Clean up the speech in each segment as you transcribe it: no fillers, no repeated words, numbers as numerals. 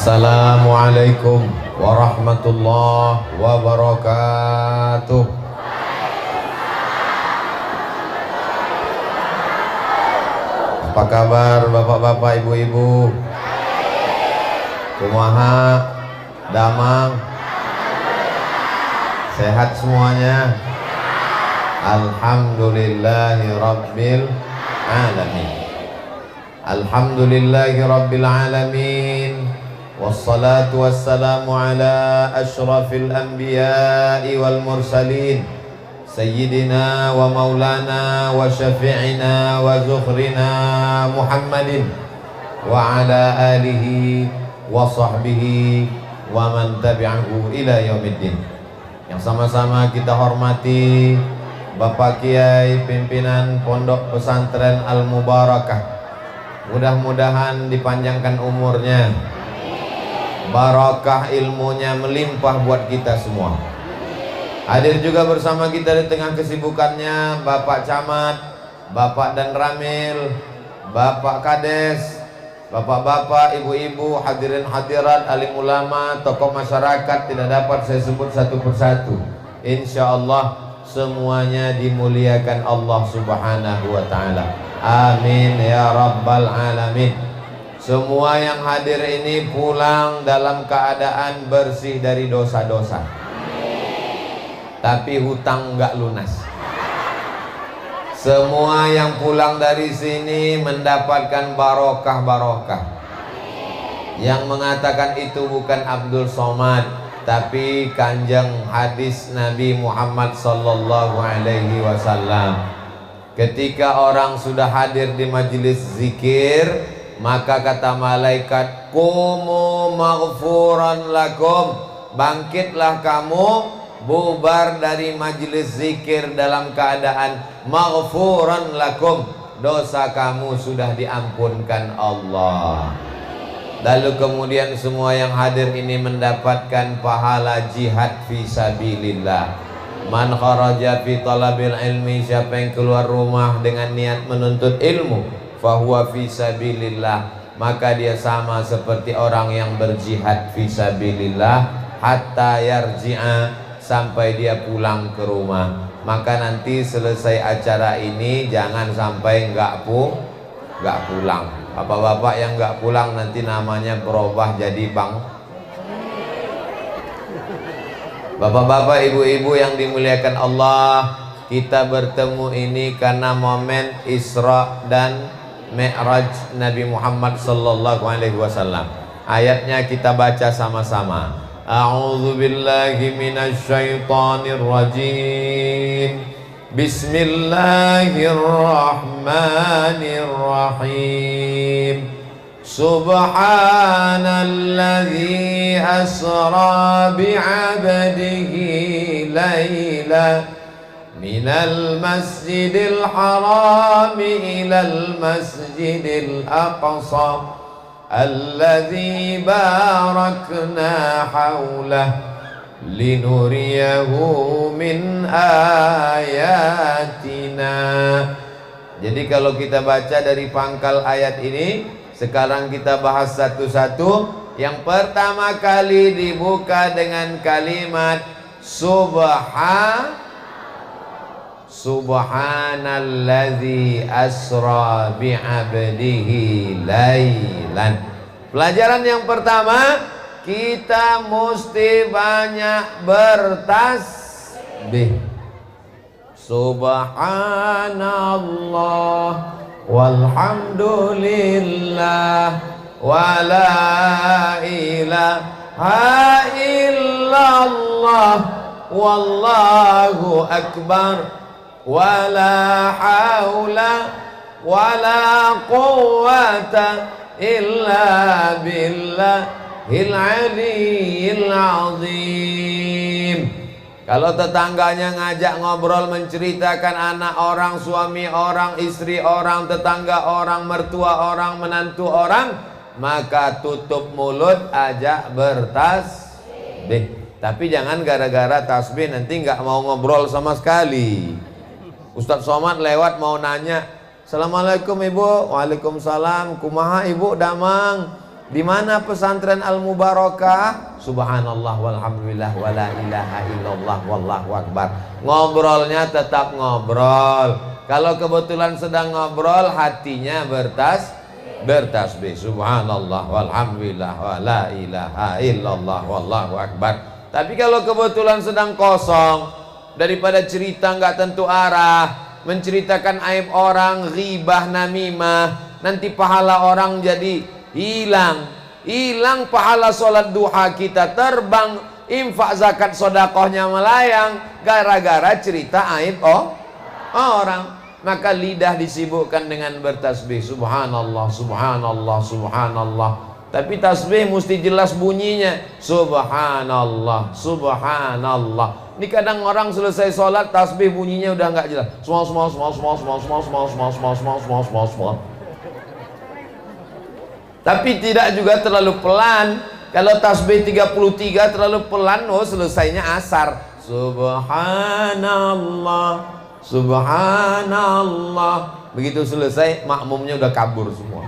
Assalamualaikum warahmatullahi wabarakatuh. Apa kabar bapak-bapak, ibu-ibu? Kumaha, damang, sehat semuanya? Alhamdulillahi rabbil alamin. Alhamdulillahi rabbil alamin. Wassalatu wassalamu ala ashrafil anbiya'i wal mursalin Sayyidina wa maulana wa syafi'ina wa zukhrina Muhammadin wa ala alihi wa sahbihi wa man tabi'ahu ila yaumiddin. Yang sama-sama kita hormati Bapak Kiai pimpinan Pondok Pesantren Al-Mubarakah. Mudah-mudahan dipanjangkan umurnya, barakah ilmunya melimpah buat kita semua. Hadir juga bersama kita di tengah kesibukannya Bapak Camat, Bapak Dan Ramil, Bapak Kades, bapak-bapak, ibu-ibu, hadirin hadirat, alim ulama, tokoh masyarakat, tidak dapat saya sebut satu persatu. Insya Allah semuanya dimuliakan Allah Subhanahu wa ta'ala. Amin ya rabbal alamin. Semua yang hadir ini pulang dalam keadaan bersih dari dosa-dosa, tapi hutang nggak lunas. Semua yang pulang dari sini mendapatkan barokah-barokah. Yang mengatakan itu bukan Abdul Somad, tapi kanjeng hadis Nabi Muhammad sallallahu alaihi wasallam. Ketika orang sudah hadir di majelis zikir, maka kata malaikat, "Qumu maghfuran lakum." Bangkitlah kamu, bubar dari majelis zikir dalam keadaan maghfuran lakum. Dosa kamu sudah diampunkan Allah. Lalu kemudian semua yang hadir ini mendapatkan pahala jihad fisabilillah. Man kharaja fi talabil ilmi, siapa yang keluar rumah dengan niat menuntut ilmu, fahuwa fisabilillah, maka dia sama seperti orang yang berjihad fisabilillah hatta yarji'a, sampai dia pulang ke rumah. Maka nanti selesai acara ini jangan sampai nggak pulang. Bapak-bapak yang nggak pulang nanti namanya berubah jadi bang. Bapak-bapak, ibu-ibu yang dimuliakan Allah, kita bertemu ini karena momen Isra dan Mi'raj Nabi Muhammad sallallahu alaihi wasallam. Ayatnya kita baca sama-sama. A'udzu billahi minasy syaithanir rajim. Bismillahirrahmanirrahim. Subhanalladzi asra bi'abdihi layla minal masjidil haram ilal masjidil aqsa alladzi barakna hawlah linuriyahu min ayatina. Jadi kalau kita baca dari pangkal ayat ini, sekarang kita bahas satu-satu. Yang pertama kali dibuka dengan kalimat Subhanalladzi asra bi'abdihi laylan. Pelajaran yang pertama, kita mesti banyak bertasbih. Subhanallah walhamdulillah wala ilaha illallah wallahu akbar wala haula wala quwwata illa billahil aliyyil azim. Kalau tetangganya ngajak ngobrol, menceritakan anak orang, suami orang, istri orang, tetangga orang, mertua orang, menantu orang, maka tutup mulut, ajak bertasbih. Tapi jangan gara-gara tasbih nanti nggak mau ngobrol sama sekali. Ustadz Somad lewat mau nanya, "Assalamualaikum ibu." "Waalaikumsalam." "Kumaha ibu damang?" Di mana pesantren Al-Mubarakah? Subhanallah walhamdulillah wala ilaha illallah wallahu akbar. Ngobrolnya tetap ngobrol. Kalau kebetulan sedang ngobrol, hatinya bertasbih. Subhanallah walhamdulillah wala ilaha illallah wallahu akbar. Tapi kalau kebetulan sedang kosong, daripada cerita nggak tentu arah, menceritakan aib orang, ghibah, namimah, nanti pahala orang jadi hilang pahala sholat duha kita, terbang, infak zakat sodakohnya melayang gara-gara cerita aib orang. Maka lidah disibukkan dengan bertasbih. Subhanallah, subhanallah, subhanallah. Tapi tasbih mesti jelas bunyinya. Subhanallah, subhanallah. Ini kadang orang selesai sholat tasbih bunyinya udah nggak jelas. Tapi tidak juga terlalu pelan. Kalau tasbih 33 terlalu pelan, selesainya asar. Subhanallah, subhanallah. Begitu selesai, makmumnya udah kabur semua.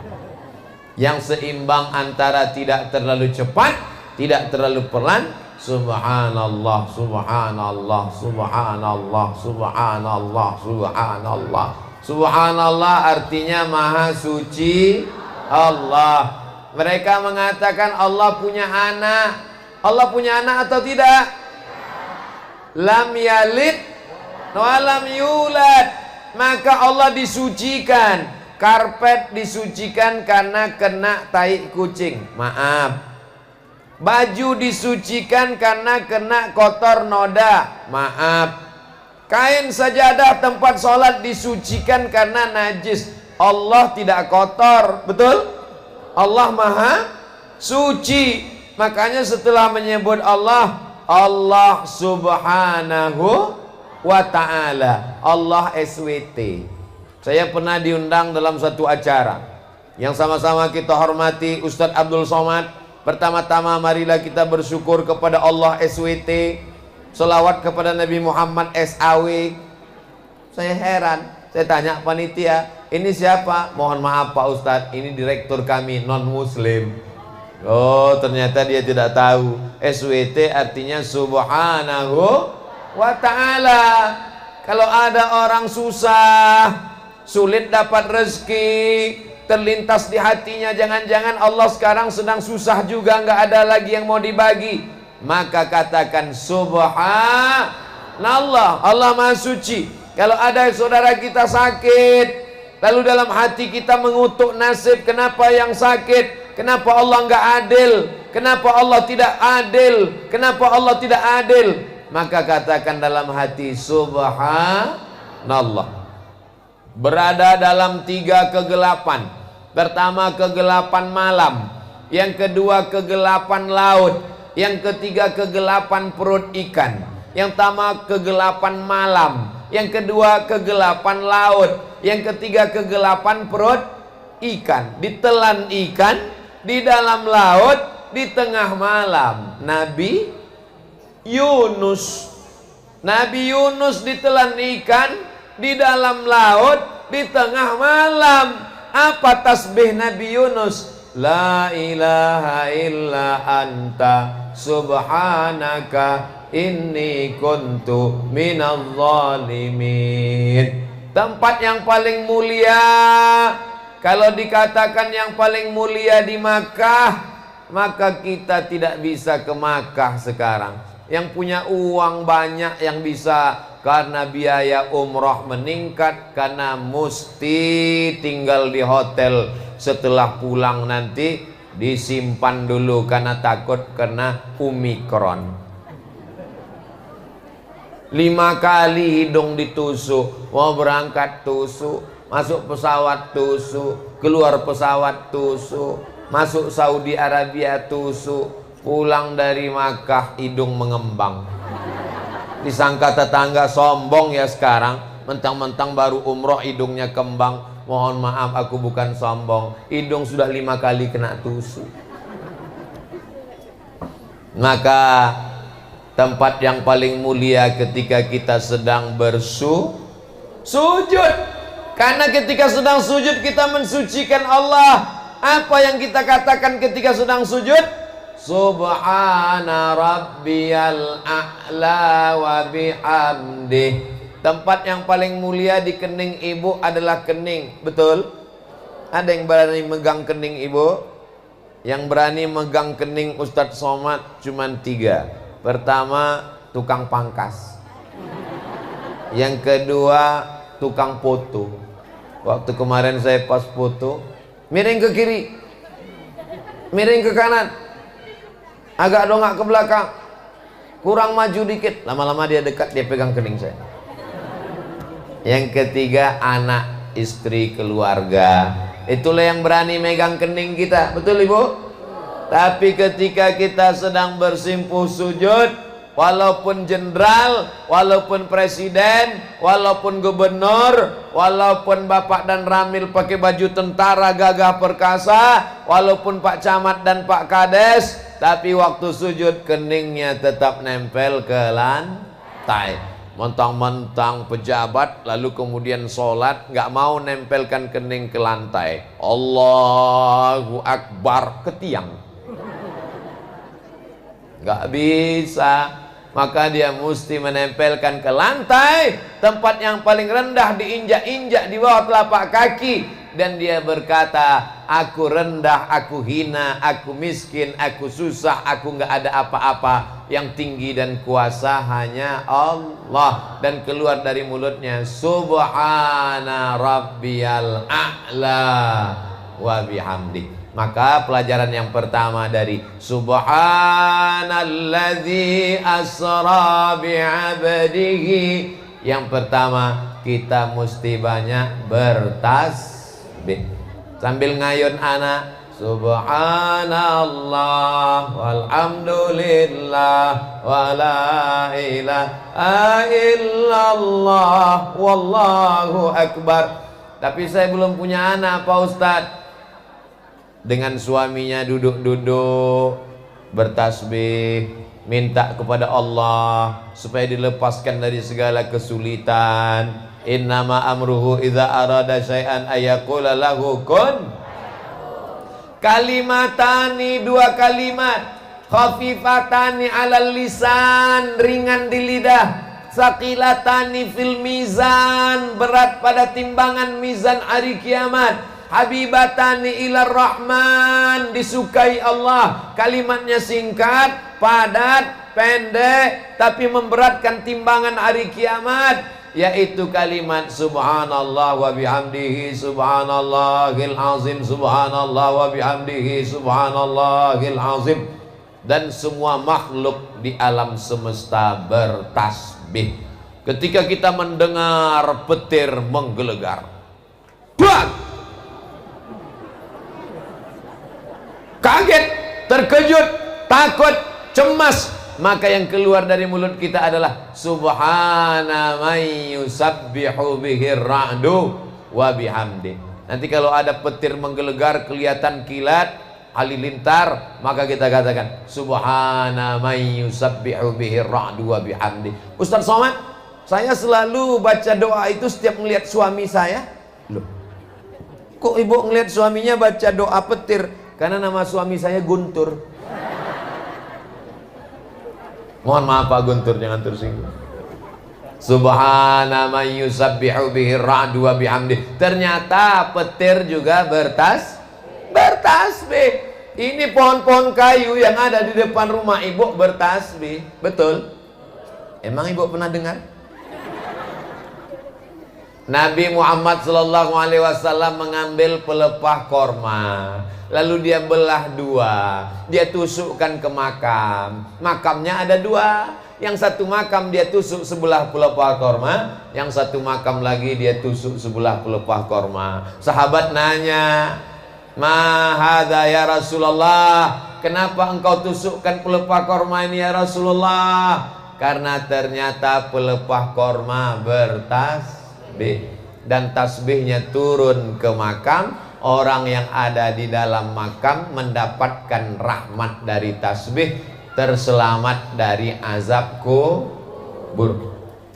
Yang seimbang antara tidak terlalu cepat, tidak terlalu pelan. Subhanallah, subhanallah, subhanallah, subhanallah, subhanallah. Subhanallah artinya maha suci Allah. Mereka mengatakan Allah punya anak. Allah punya anak atau tidak? Lam yalid wa lam yulad. Maka Allah disucikan. Karpet disucikan karena kena tai kucing. Maaf. Baju disucikan karena kena kotor noda. Maaf. Kain sajadah tempat sholat disucikan karena najis. Allah tidak kotor, betul? Allah maha suci. Makanya setelah menyebut Allah, Allah subhanahu wa ta'ala, Allah SWT. Saya pernah diundang dalam satu acara yang sama-sama kita hormati Ustadz Abdul Somad. Pertama-tama marilah kita bersyukur kepada Allah SWT, selawat kepada Nabi Muhammad SAW. Saya heran, saya tanya panitia, ini siapa? Mohon maaf Pak Ustadz, ini direktur kami non muslim. Oh ternyata dia tidak tahu. SWT artinya subhanahu wa ta'ala. Kalau ada orang susah, sulit dapat rezeki, terlintas di hatinya, jangan-jangan Allah sekarang sedang susah juga, nggak ada lagi yang mau dibagi, maka katakan subhanallah, Allah maha suci. Kalau ada saudara kita sakit, lalu dalam hati kita mengutuk nasib, kenapa yang sakit? Kenapa Allah nggak adil? Kenapa Allah tidak adil? Kenapa Allah tidak adil? Maka katakan dalam hati subhanallah. Berada dalam 3 kegelapan. Pertama kegelapan malam, yang kedua kegelapan laut, yang ketiga kegelapan perut ikan. Yang pertama kegelapan malam, yang kedua kegelapan laut, yang ketiga kegelapan perut ikan. Ditelan ikan di dalam laut di tengah malam. Nabi Yunus ditelan ikan di dalam laut di tengah malam. Apa tasbih Nabi Yunus? La ilaha illa anta subhanaka inni kuntu minadh zalimin. Tempat yang paling mulia, kalau dikatakan yang paling mulia di Makkah, maka kita tidak bisa ke Makkah sekarang. Yang punya uang banyak yang bisa, karena biaya umroh meningkat, karena mesti tinggal di hotel. Setelah pulang nanti disimpan dulu karena takut kena Omikron. 5 kali hidung ditusuk, mau berangkat tusuk, masuk pesawat tusuk, keluar pesawat tusuk, masuk Saudi Arabia tusuk, pulang dari Makkah hidung mengembang. Disangka tetangga sombong ya sekarang, mentang-mentang baru umroh hidungnya kembang. Mohon maaf, aku bukan sombong, hidung sudah 5 kali kena tusuk. Maka tempat yang paling mulia ketika kita sedang sujud. Karena ketika sedang sujud kita mensucikan Allah. Apa yang kita katakan ketika sedang sujud? Subhana rabbiyal a'la wa bihamdih. Tempat yang paling mulia di kening ibu adalah kening. Betul? Ada yang berani megang kening ibu? Yang berani megang kening Ustadz Somad cuman 3. Pertama, tukang pangkas. Yang kedua, tukang foto. Waktu kemarin saya pas foto, miring ke kiri, miring ke kanan, agak dongak ke belakang, kurang maju dikit. Lama-lama dia dekat, dia pegang kening saya. Yang ketiga, anak, istri, keluarga. Itulah yang berani megang kening kita. Betul ibu? Tapi ketika kita sedang bersimpuh sujud, walaupun jenderal, walaupun presiden, walaupun gubernur, walaupun bapak dan ramil pakai baju tentara gagah perkasa, walaupun pak camat dan pak kades, tapi waktu sujud keningnya tetap nempel ke lantai. Mentang-mentang pejabat lalu kemudian sholat nggak mau nempelkan kening ke lantai. Allahu Akbar, ke tiang. Nggak bisa. Maka dia mesti menempelkan ke lantai, tempat yang paling rendah, diinjak-injak di bawah telapak kaki. Dan dia berkata, aku rendah, aku hina, aku miskin, aku susah, aku nggak ada apa-apa. Yang tinggi dan kuasa hanya Allah. Dan keluar dari mulutnya, Subhana rabbiyal a'la wa bihamdi. Maka pelajaran yang pertama dari Subhanalladzi asra bi'abdihi, yang pertama kita mesti banyak bertasbih. Sambil ngayun anak, Subhanallah walhamdulillah wala ilaha illallah wallahu akbar. Tapi saya belum punya anak Pak Ustadz. Dengan suaminya duduk-duduk bertasbih, minta kepada Allah supaya dilepaskan dari segala kesulitan. Innama amruhu idza arada syai'an ayaqula lahu kun. Kalimatani, 2 kalimat, khafifatani 'alal lisan, ringan di lidah, saqilatani fil mizan, berat pada timbangan mizan hari kiamat, habibatani ilar rahman, disukai Allah. Kalimatnya singkat, padat, pendek, tapi memberatkan timbangan hari kiamat, yaitu kalimat subhanallah wa bihamdihi subhanallahil azim, subhanallah wa bihamdihi subhanallahil azim. Dan semua makhluk di alam semesta bertasbih. Ketika kita mendengar petir menggelegar, buat kaget, terkejut, takut, cemas, maka yang keluar dari mulut kita adalah Subhana may yusabbihu bihir ra'du wa bihamdi. Nanti kalau ada petir menggelegar, kelihatan kilat, halilintar, maka kita katakan Subhana may yusabbihu bihir ra'du wa bihamdi. Ustaz Somad, saya selalu baca doa itu setiap melihat suami saya. Loh, kok ibu ngelihat suaminya baca doa petir? Karena nama suami saya Guntur. Mohon maaf Pak Guntur, jangan tersinggung. Subhana man yusabbihu bihi ra'du wa bihamdi. Ternyata petir juga bertasbih. Ini pohon-pohon kayu yang ada di depan rumah ibu bertasbih. Betul? Emang ibu pernah dengar? Nabi Muhammad SAW mengambil pelepah korma, lalu dia belah 2, dia tusukkan ke makam. Makamnya ada 2, yang satu makam dia tusuk sebelah pelepah korma, yang satu makam lagi dia tusuk sebelah pelepah korma. Sahabat nanya, ma hadza ya Rasulullah, kenapa engkau tusukkan pelepah korma ini ya Rasulullah? Karena ternyata pelepah korma bertasbih, dan tasbihnya turun ke makam. Orang yang ada di dalam makam mendapatkan rahmat dari tasbih, terselamat dari azab kubur.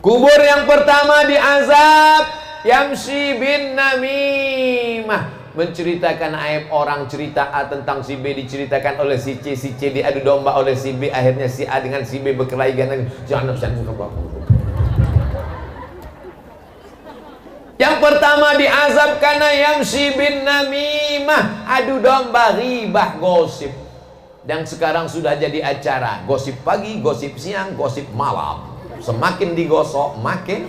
Kubur yang pertama diazab, yamshi bin namimah, menceritakan aib orang, cerita A tentang si B diceritakan oleh si C diadu domba oleh si B, akhirnya si A dengan si B berkelahi. Yang pertama diazab karena yamshi bin namimah, adu domba, ribah, gosip. Dan sekarang sudah jadi acara, gosip pagi, gosip siang, gosip malam. Semakin digosok makin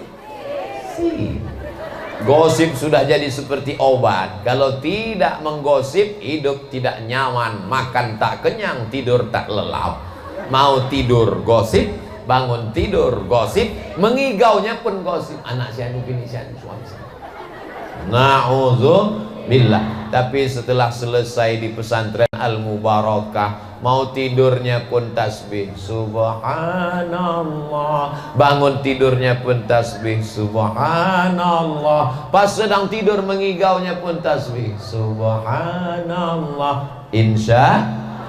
si. Gosip sudah jadi seperti obat. Kalau tidak menggosip, hidup tidak nyaman, makan tak kenyang, tidur tak lelap. Mau tidur gosip, bangun tidur gosip, mengigaunya pun gosip. Anak si anu bini si anu, suami saya. Na'udzubillah. Tapi setelah selesai di pesantren Al-Mubarakah, mau tidurnya pun tasbih subhanallah, bangun tidurnya pun tasbih subhanallah, pas sedang tidur mengigaunya pun tasbih subhanallah. Insya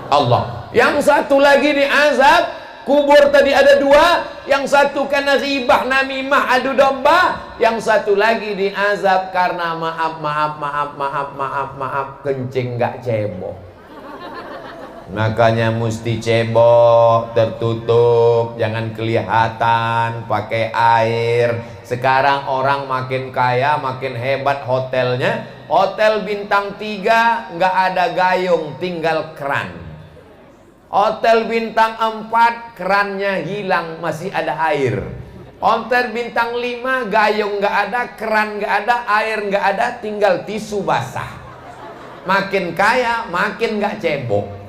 Allah. Yang satu lagi diazab kubur, tadi ada dua, yang satu karena ribah namimah adu domba, yang satu lagi diazab karena maaf kencing gak cebok. Makanya mesti cebok, tertutup, jangan kelihatan, pakai air. Sekarang orang makin kaya, makin hebat hotelnya. Hotel bintang 3 nggak ada gayung, tinggal keran. Hotel bintang 4 kerannya hilang, masih ada air. Hotel bintang 5 gayung nggak ada, keran nggak ada, air nggak ada, tinggal tisu basah. Makin kaya, makin nggak cebok.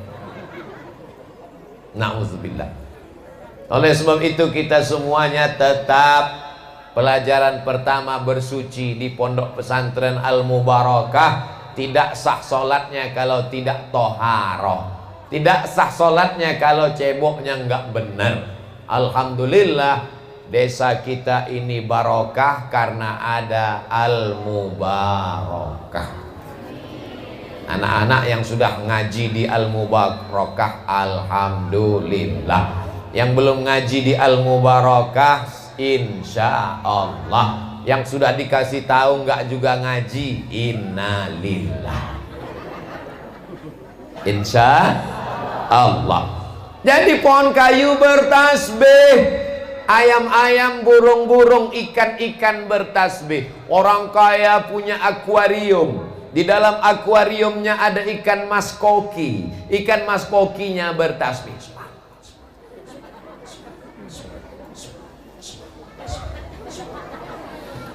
Na'udzubillah. Oleh sebab itu kita semuanya tetap pelajaran pertama bersuci di pondok pesantren Al-Mubarakah. Tidak sah sholatnya kalau tidak toharoh. Tidak sah sholatnya kalau ceboknya nggak benar. Alhamdulillah desa kita ini barokah karena ada Al-Mubarakah. Anak-anak yang sudah ngaji di Al-Mubarakah, alhamdulillah. Yang belum ngaji di Al-Mubarakah, insya Allah. Yang sudah dikasih tahu nggak juga ngaji, innalillah. Insya Allah. Jadi pohon kayu bertasbih, ayam-ayam, burung-burung, ikan-ikan bertasbih. Orang kaya punya akuarium. Di dalam akuariumnya ada ikan mas koki. Ikan mas kokinya bertasbih.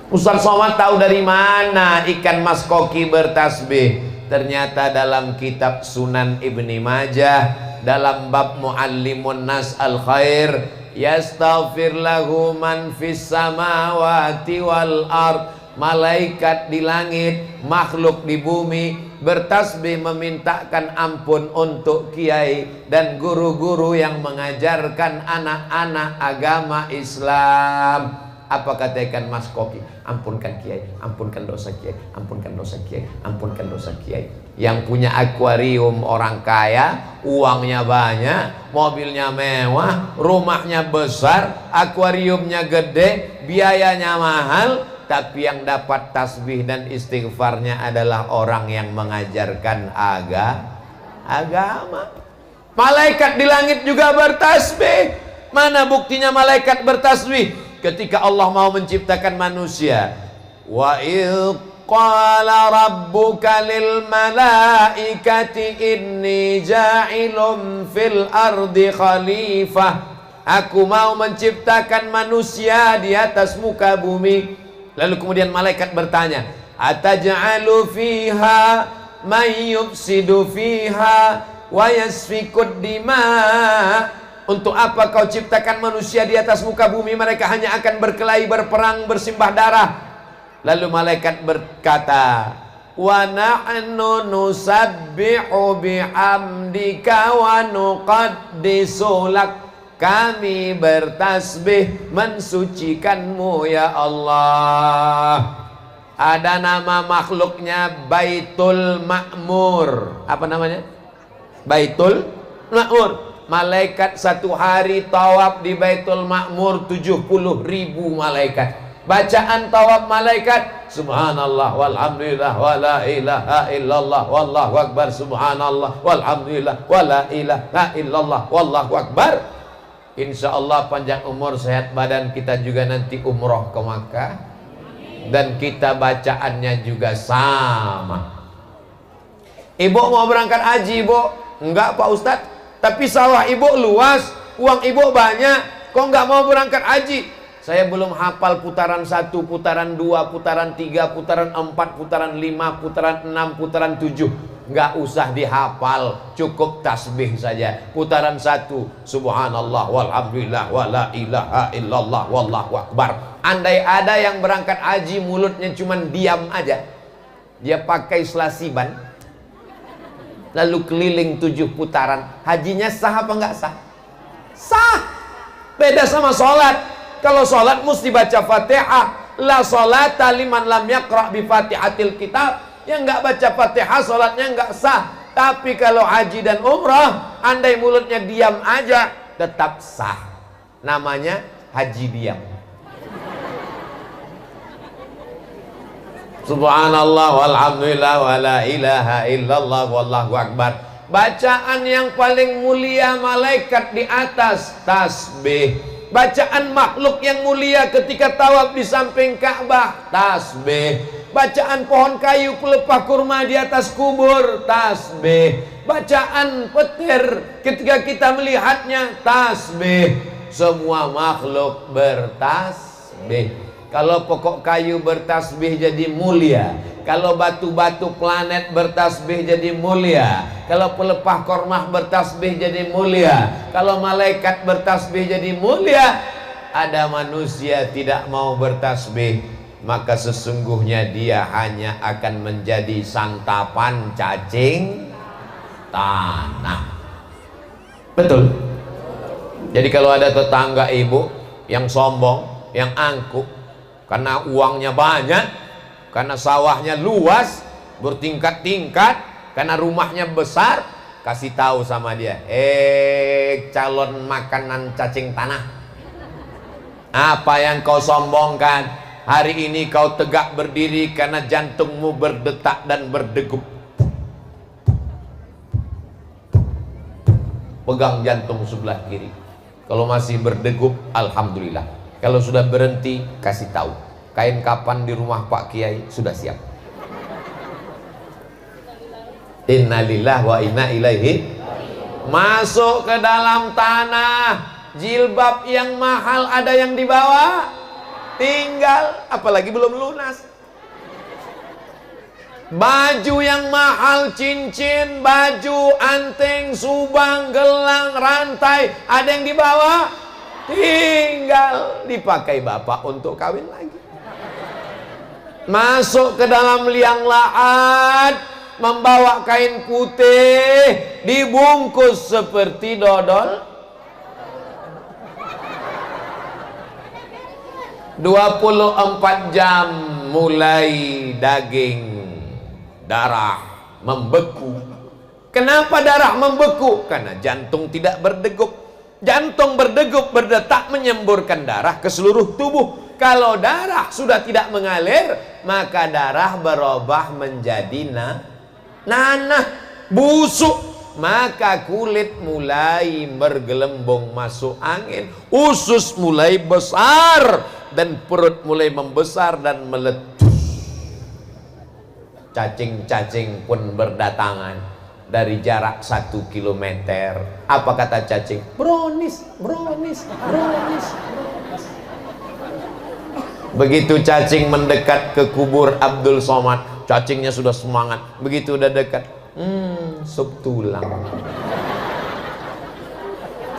Ustaz Somad tahu dari mana ikan mas koki bertasbih? Ternyata dalam kitab Sunan Ibni Majah, dalam bab Muallimun Nas al-Khair, yastaghfir lahu man fis samawati wal ard. Malaikat di langit, makhluk di bumi bertasbih memintakan ampun untuk kiai dan guru-guru yang mengajarkan anak-anak agama Islam. Apa kata ikan mas koki? Ampunkan kiai, ampunkan dosa kiai, ampunkan dosa kiai, ampunkan dosa kiai. Yang punya akuarium orang kaya, uangnya banyak, mobilnya mewah, rumahnya besar, akuariumnya gede, biayanya mahal, tapi yang dapat tasbih dan istighfarnya adalah orang yang mengajarkan agama. Malaikat di langit juga bertasbih. Mana buktinya malaikat bertasbih? Ketika Allah mau menciptakan manusia, wa il qala rabbuka lil malaikati inni ja'ilum fil ardi khalifah. Aku mau menciptakan manusia di atas muka bumi. Lalu kemudian malaikat bertanya, ataj'alu fiha may yufsidu fiha wa yasfikud dima. Untuk apa kau ciptakan manusia di atas muka bumi? Mereka hanya akan berkelahi, berperang, bersimbah darah. Lalu malaikat berkata, wa nahnu nusabbihu bihamdika wa nuqaddisu lak. Kami bertasbih mensucikanmu ya Allah. Ada nama makhluknya Baitul Ma'mur. Apa namanya? Baitul Ma'mur. Malaikat satu hari tawaf di Baitul Ma'mur 70.000 malaikat. Bacaan tawaf malaikat, subhanallah walhamdulillah wala ilaha illallah wallahu akbar, subhanallah walhamdulillah wala ilaha illallah wallahu akbar. Insya Allah panjang umur sehat badan, kita juga nanti umroh ke Makkah, dan kita bacaannya juga sama. Ibu mau berangkat haji, ibu? Enggak Pak Ustadz, tapi sawah ibu luas, uang ibu banyak, kok enggak mau berangkat haji? Saya belum hafal putaran 1, putaran 2, putaran 3, putaran 4, putaran 5, putaran 6, putaran 7. Enggak usah dihafal, cukup tasbih saja. Putaran 1, subhanallah walhamdulillah wala ilaha illallah wallahu akbar. Andai ada yang berangkat haji mulutnya cuman diam aja, dia pakai selasiban lalu keliling 7 putaran, hajinya sah apa enggak sah? Sah. Beda sama sholat. Kalau sholat mesti baca Fatihah. La sholata liman lam yaqra' bi Fatihatil kitab. Yang enggak baca Fatihah sholatnya enggak sah. Tapi kalau haji dan umrah, andai mulutnya diam aja, tetap sah. Namanya haji diam. Subhanallah walhamdulillah wala ilaha illallah wallahu akbar. Bacaan yang paling mulia malaikat di atas tasbih. Bacaan makhluk yang mulia ketika tawaf di samping Ka'bah, tasbih. Bacaan pohon kayu pelepah kurma di atas kubur, tasbih. Bacaan petir ketika kita melihatnya, tasbih. Semua makhluk bertasbih. Kalau pokok kayu bertasbih jadi mulia, kalau batu-batu planet bertasbih jadi mulia, kalau pelepah kormah bertasbih jadi mulia, kalau malaikat bertasbih jadi mulia. Ada manusia tidak mau bertasbih, maka sesungguhnya dia hanya akan menjadi santapan cacing tanah. Betul. Jadi kalau ada tetangga ibu yang sombong, yang angkuh, karena uangnya banyak, karena sawahnya luas, bertingkat-tingkat, karena rumahnya besar, kasih tahu sama dia, calon makanan cacing tanah, apa yang kau sombongkan? Hari ini kau tegak berdiri karena jantungmu berdetak dan berdegup. Pegang jantung sebelah kiri. Kalau masih berdegup, alhamdulillah. Kalau sudah berhenti, kasih tahu, kain kapan di rumah Pak Kiai sudah siap. Innalillahi wa inna ilaihi. Masuk ke dalam tanah, jilbab yang mahal ada yang dibawa, tinggal, apalagi belum lunas. Baju yang mahal, cincin, baju, anting, subang, gelang, rantai, ada yang dibawa, tinggal dipakai bapak untuk kawin lagi. Masuk ke dalam liang lahat, membawa kain putih, dibungkus seperti dodol. 24 jam mulai daging, darah membeku. Kenapa darah membeku? Karena jantung tidak berdegup. Jantung berdegup, berdetak, menyemburkan darah ke seluruh tubuh. Kalau darah sudah tidak mengalir, maka darah berubah menjadi nanah, busuk. Maka kulit mulai bergelembung masuk angin, usus mulai besar, dan perut mulai membesar dan meletus. Cacing-cacing pun berdatangan dari jarak 1 kilometer. Apa kata cacing? Brownies, brownies, brownies. Begitu cacing mendekat ke kubur Abdul Somad, cacingnya sudah semangat. Begitu udah dekat, sup tulang.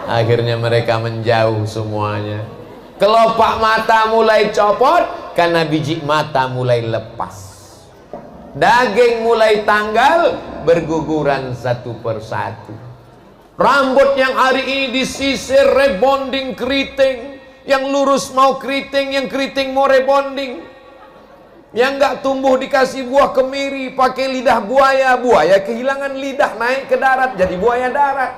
Akhirnya mereka menjauh semuanya. Kelopak mata mulai copot karena biji mata mulai lepas. Daging mulai tanggal, berguguran satu persatu. Rambut yang hari ini disisir, rebonding, keriting. Yang lurus mau keriting, yang keriting mau rebonding. Yang nggak tumbuh dikasih buah kemiri, pakai lidah buaya. Buaya kehilangan lidah, naik ke darat, jadi buaya darat.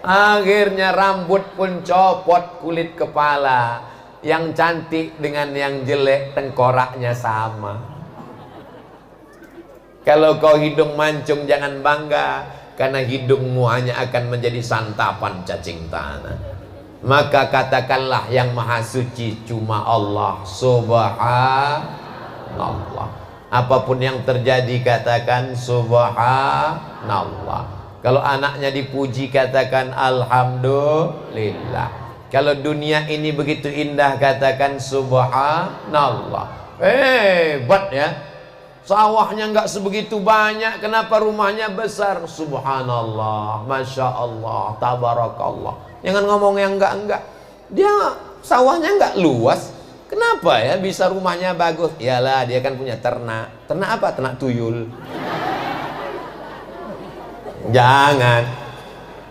Akhirnya rambut pun copot, kulit kepala. Yang cantik dengan yang jelek tengkoraknya sama. Kalau kau hidung mancung jangan bangga, karena hidungmu hanya akan menjadi santapan cacing tanah. Maka katakanlah yang maha suci cuma Allah subhanallah. Apapun yang terjadi katakan subhanallah. Kalau anaknya dipuji katakan alhamdulillah. Kalau dunia ini begitu indah katakan subhanallah. Hebat ya. Sawahnya nggak sebegitu banyak, kenapa rumahnya besar? Subhanallah, masya Allah, tabarakallah. Jangan ngomong yang enggak. Dia sawahnya nggak luas, kenapa ya bisa rumahnya bagus? Iyalah dia kan punya ternak. Ternak apa? Ternak tuyul. Jangan.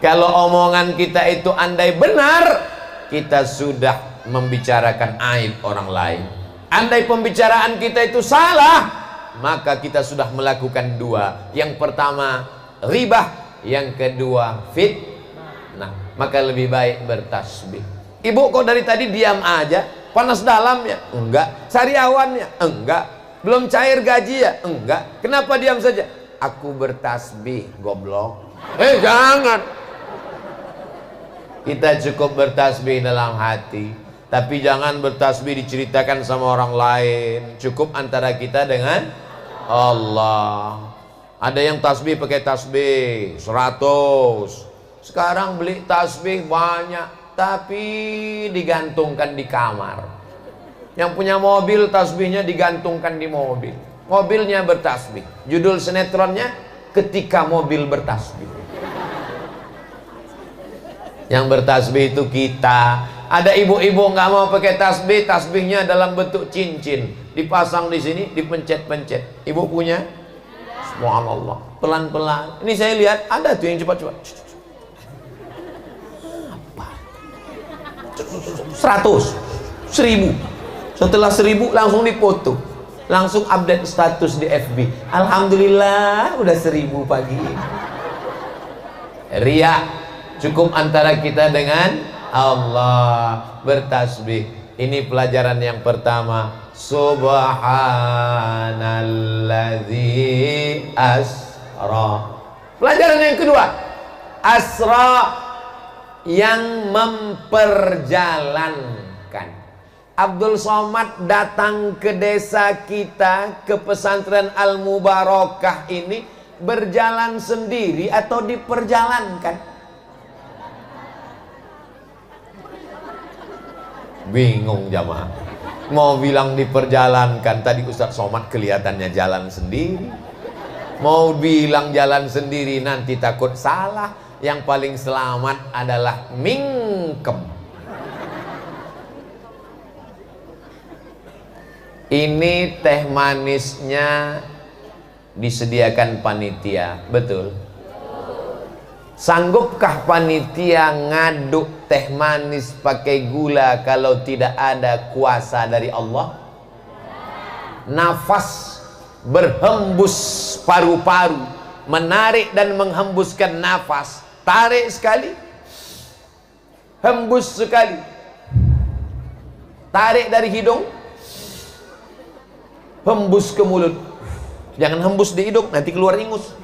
Kalau omongan kita itu andai benar, kita sudah membicarakan aib orang lain. Andai pembicaraan kita itu salah, maka kita sudah melakukan dua. Yang pertama ribah, yang kedua fitnah. Maka lebih baik bertasbih. Ibu kok dari tadi diam aja? Panas dalamnya? Enggak. Sariawannya? Enggak. Belum cair gaji ya? Enggak. Kenapa diam saja? Aku bertasbih, goblok. Jangan. Kita cukup bertasbih dalam hati, tapi jangan bertasbih diceritakan sama orang lain. Cukup antara kita dengan Allah. Ada yang tasbih pakai tasbih 100. Sekarang beli tasbih banyak, tapi digantungkan di kamar. Yang punya mobil tasbihnya digantungkan di mobil. Mobilnya bertasbih. Judul sinetronnya Ketika Mobil Bertasbih. Yang bertasbih itu kita. Ada ibu-ibu nggak mau pakai tasbih, tasbihnya dalam bentuk cincin, dipasang di sini, dipencet-pencet. Ibu punya? Subhanallah. Pelan-pelan. Ini saya lihat ada tuh yang cepat-cepat. 100, 1000. Setelah 1000 langsung dipoto, langsung update status di FB. Alhamdulillah udah 1000 pagi. Ria. Cukup antara kita dengan Allah. Bertasbih. Ini pelajaran yang pertama. Subhanalladzi asra. Pelajaran yang kedua. Asra, yang memperjalankan. Abdul Somad datang ke desa kita, ke pesantren Al-Mubarakah ini, berjalan sendiri atau diperjalankan? Bingung jamaah. Mau bilang diperjalankan, tadi Ustadz Somad kelihatannya jalan sendiri. Mau bilang jalan sendiri nanti takut salah. Yang paling selamat adalah mingkem. Ini teh manisnya disediakan panitia, betul? Sanggupkah panitia ngaduk teh manis pakai gula kalau tidak ada kuasa dari Allah? Nafas berhembus paru-paru, menarik dan menghembuskan nafas. Tarik sekali, hembus sekali. Tarik dari hidung, hembus ke mulut. Jangan hembus di hidung, nanti keluar ingus.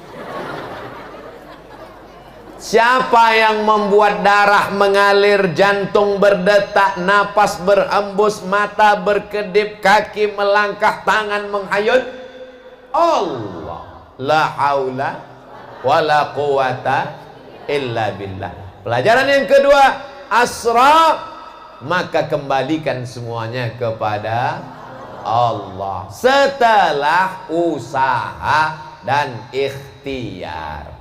Siapa yang membuat darah mengalir, jantung berdetak, napas berhembus, mata berkedip, kaki melangkah, tangan menghayut? Allah. La haula wala quwata illa billah. Pelajaran yang kedua, asra, maka kembalikan semuanya kepada Allah setelah usaha dan ikhtiar.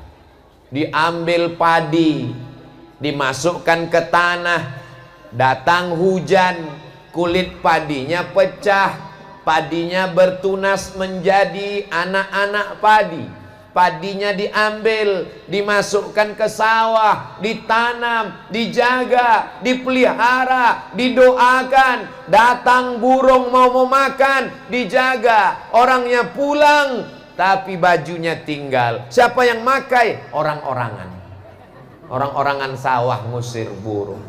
Diambil padi, dimasukkan ke tanah, datang hujan, kulit padinya pecah, padinya bertunas menjadi anak-anak padi. Padinya diambil, dimasukkan ke sawah, ditanam, dijaga, dipelihara, didoakan. Datang burung mau memakan, dijaga. Orangnya pulang, tapi bajunya tinggal. Siapa yang makai? Orang-orangan. Orang-orangan sawah ngusir burung.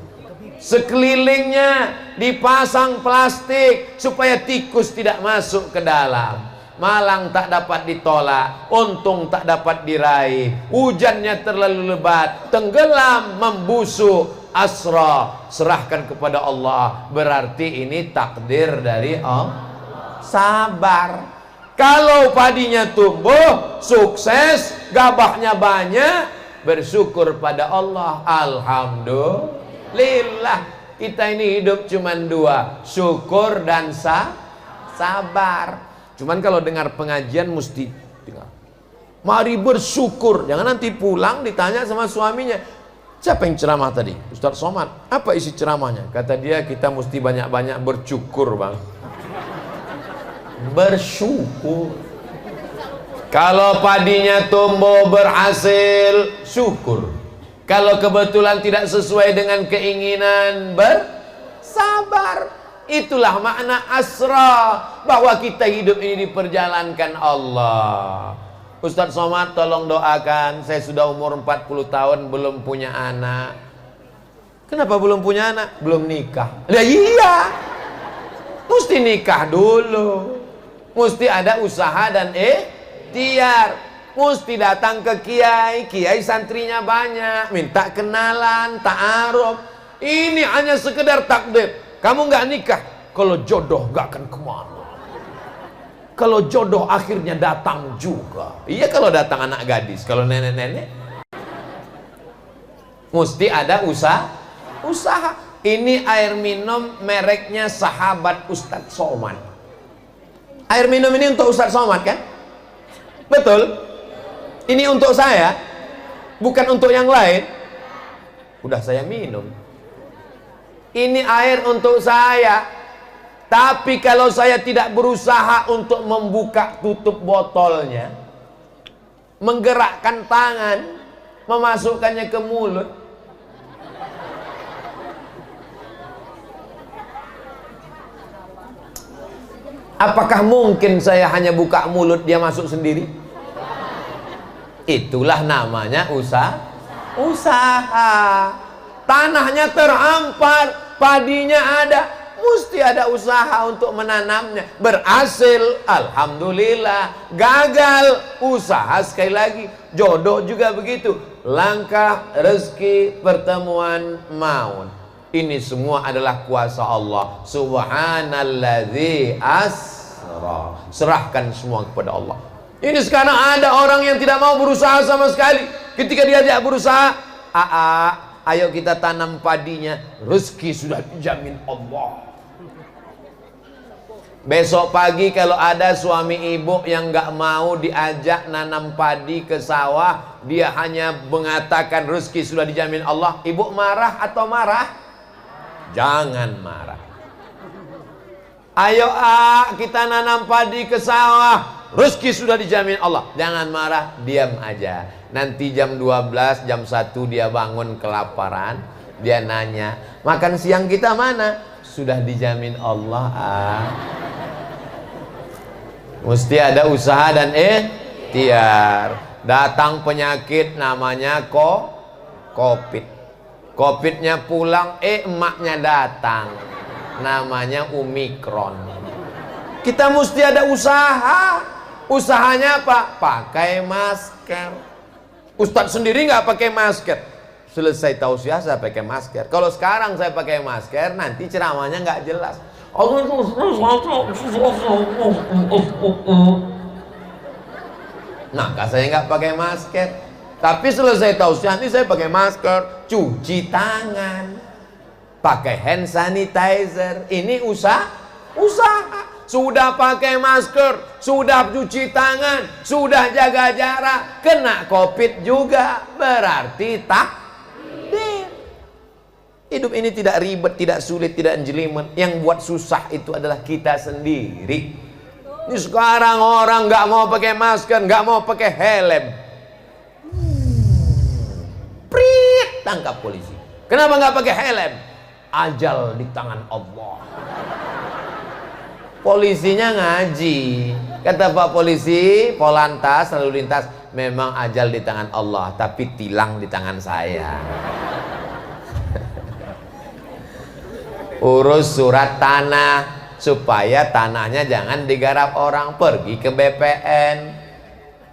sekelilingnya dipasang plastik supaya tikus tidak masuk ke dalam. Malang tak dapat ditolak, untung tak dapat diraih, hujannya terlalu lebat, tenggelam, membusuk, asra, serahkan kepada Allah. Berarti ini takdir dari Allah. Sabar. Kalau padinya tumbuh, sukses, gabahnya banyak, bersyukur pada Allah. Alhamdulillah. Kita ini hidup cuman dua, syukur dan sabar. Cuman kalau dengar pengajian mesti dengar, mari bersyukur. Jangan nanti pulang ditanya sama suaminya, siapa yang ceramah tadi? Ustaz Somad. Apa isi ceramahnya? Kata dia, kita mesti banyak-banyak bersyukur, bang. Bersyukur. Kalau padinya tumbuh berhasil, syukur. Kalau kebetulan tidak sesuai dengan keinginan, bersabar. Itulah makna asra, bahwa kita hidup ini diperjalankan Allah. Ustaz Somad tolong doakan, saya sudah umur 40 tahun belum punya anak. Kenapa belum punya anak? Belum nikah. Ya iya, mesti nikah dulu, mesti ada usaha dan ikhtiar, mesti datang ke kiai, kiai santrinya banyak, minta kenalan, ta'aruf. Ini hanya sekedar takdir. Kamu nggak nikah, kalau jodoh nggak akan kemana. Kalau jodoh akhirnya datang juga. Iya, kalau datang anak gadis, kalau nenek-nenek mesti ada usaha. Ini air minum mereknya Sahabat Ustadz Somad. Air minum ini untuk Ustadz Somad kan? Betul? Ini untuk saya, bukan untuk yang lain. Udah saya minum. Ini air untuk saya. Tapi kalau saya tidak berusaha untuk membuka tutup botolnya, menggerakkan tangan, memasukkannya ke mulut, apakah mungkin saya hanya buka mulut dia masuk sendiri? Itulah namanya usaha. Tanahnya terhampar, padinya ada, mesti ada usaha untuk menanamnya. Berhasil, alhamdulillah. Gagal, usaha sekali lagi. Jodoh juga begitu. Langkah, rezeki, pertemuan, maut. Ini semua adalah kuasa Allah. Subhanalladzi asra. Serahkan semua kepada Allah. Ini sekarang ada orang yang tidak mau berusaha sama sekali. Ketika diajak berusaha, ayo kita tanam padinya, rezeki sudah dijamin Allah. Besok pagi kalau ada suami ibu yang nggak mau diajak nanam padi ke sawah, dia hanya mengatakan rezeki sudah dijamin Allah, ibu marah atau marah? Jangan marah. Ayo kita nanam padi ke sawah, rezeki sudah dijamin Allah. Jangan marah, diam aja. Nanti jam 12, jam 1 dia bangun kelaparan, dia nanya, makan siang kita mana? Sudah dijamin Allah. Mesti ada usaha dan ikhtiar. Datang penyakit namanya Covid. Covidnya pulang, emaknya datang, namanya Omikron. Kita mesti ada usaha. Usahanya apa? Pakai masker. Ustadz sendiri nggak pakai masker. Selesai tausiah saya pakai masker. Kalau sekarang saya pakai masker, nanti ceramahnya nggak jelas. Maka saya nggak pakai masker. Tapi selesai tausiah nanti saya pakai masker, cuci tangan, pakai hand sanitizer. Ini usaha. Sudah pakai masker, sudah cuci tangan, sudah jaga jarak, kena Covid juga, berarti takdir. Hidup ini tidak ribet, tidak sulit, tidak jelimet. Yang buat susah itu adalah kita sendiri. Ini sekarang orang nggak mau pakai masker, nggak mau pakai helm. Prit, tangkap polisi. Kenapa nggak pakai helm? Ajal di tangan Allah. Polisinya ngaji. Kata Pak Polisi, Polantas, lalu lintas, memang ajal di tangan Allah, tapi tilang di tangan saya. urus surat tanah supaya tanahnya jangan digarap orang, pergi ke BPN,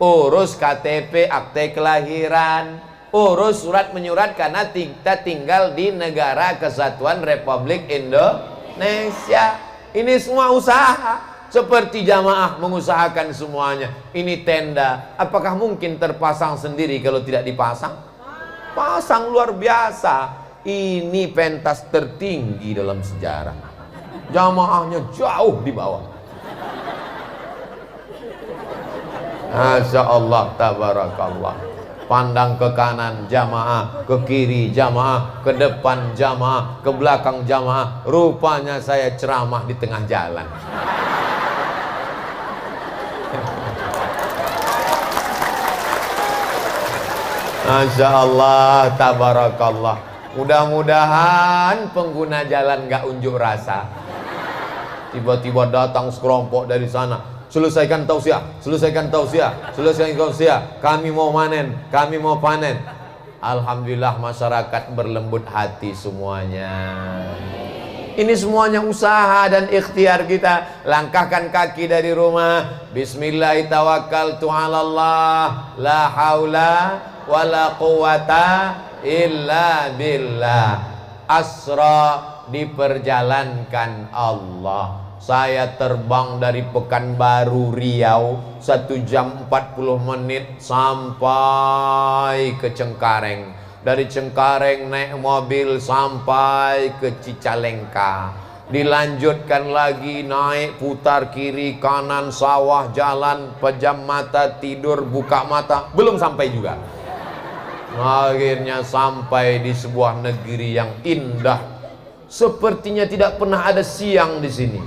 urus KTP akte kelahiran, urus surat menyurat karena kita tinggal di negara kesatuan Republik Indonesia. Ini semua usaha. Seperti jamaah mengusahakan semuanya. Ini tenda, apakah mungkin terpasang sendiri kalau tidak dipasang? Pasang luar biasa. Ini pentas tertinggi dalam sejarah. Jamaahnya jauh di bawah. Masya Allah, tabarakallah. Pandang ke kanan jamaah, ke kiri jamaah, ke depan jamaah, ke belakang jamaah. Rupanya saya ceramah di tengah jalan. Masya Allah, tabarakallah. Mudah-mudahan pengguna jalan gak unjuk rasa. Tiba-tiba datang sekelompok dari sana, selesaikan tausiah, selesaikan tausiah, selesaikan tausiah. Kami mau manen, kami mau panen. Alhamdulillah masyarakat berlembut hati semuanya. Ini semuanya usaha dan ikhtiar kita. Langkahkan kaki dari rumah. Bismillahirrahmanirrahim. La haula wala quwata illa billah. Asra, diperjalankan Allah. Saya terbang dari Pekanbaru Riau 1 jam 40 menit sampai ke Cengkareng. Dari Cengkareng naik mobil sampai ke Cicalengka. Dilanjutkan lagi naik putar kiri kanan sawah jalan, pejam mata tidur buka mata, belum sampai juga. Akhirnya sampai di sebuah negeri yang indah. Sepertinya tidak pernah ada siang di sini.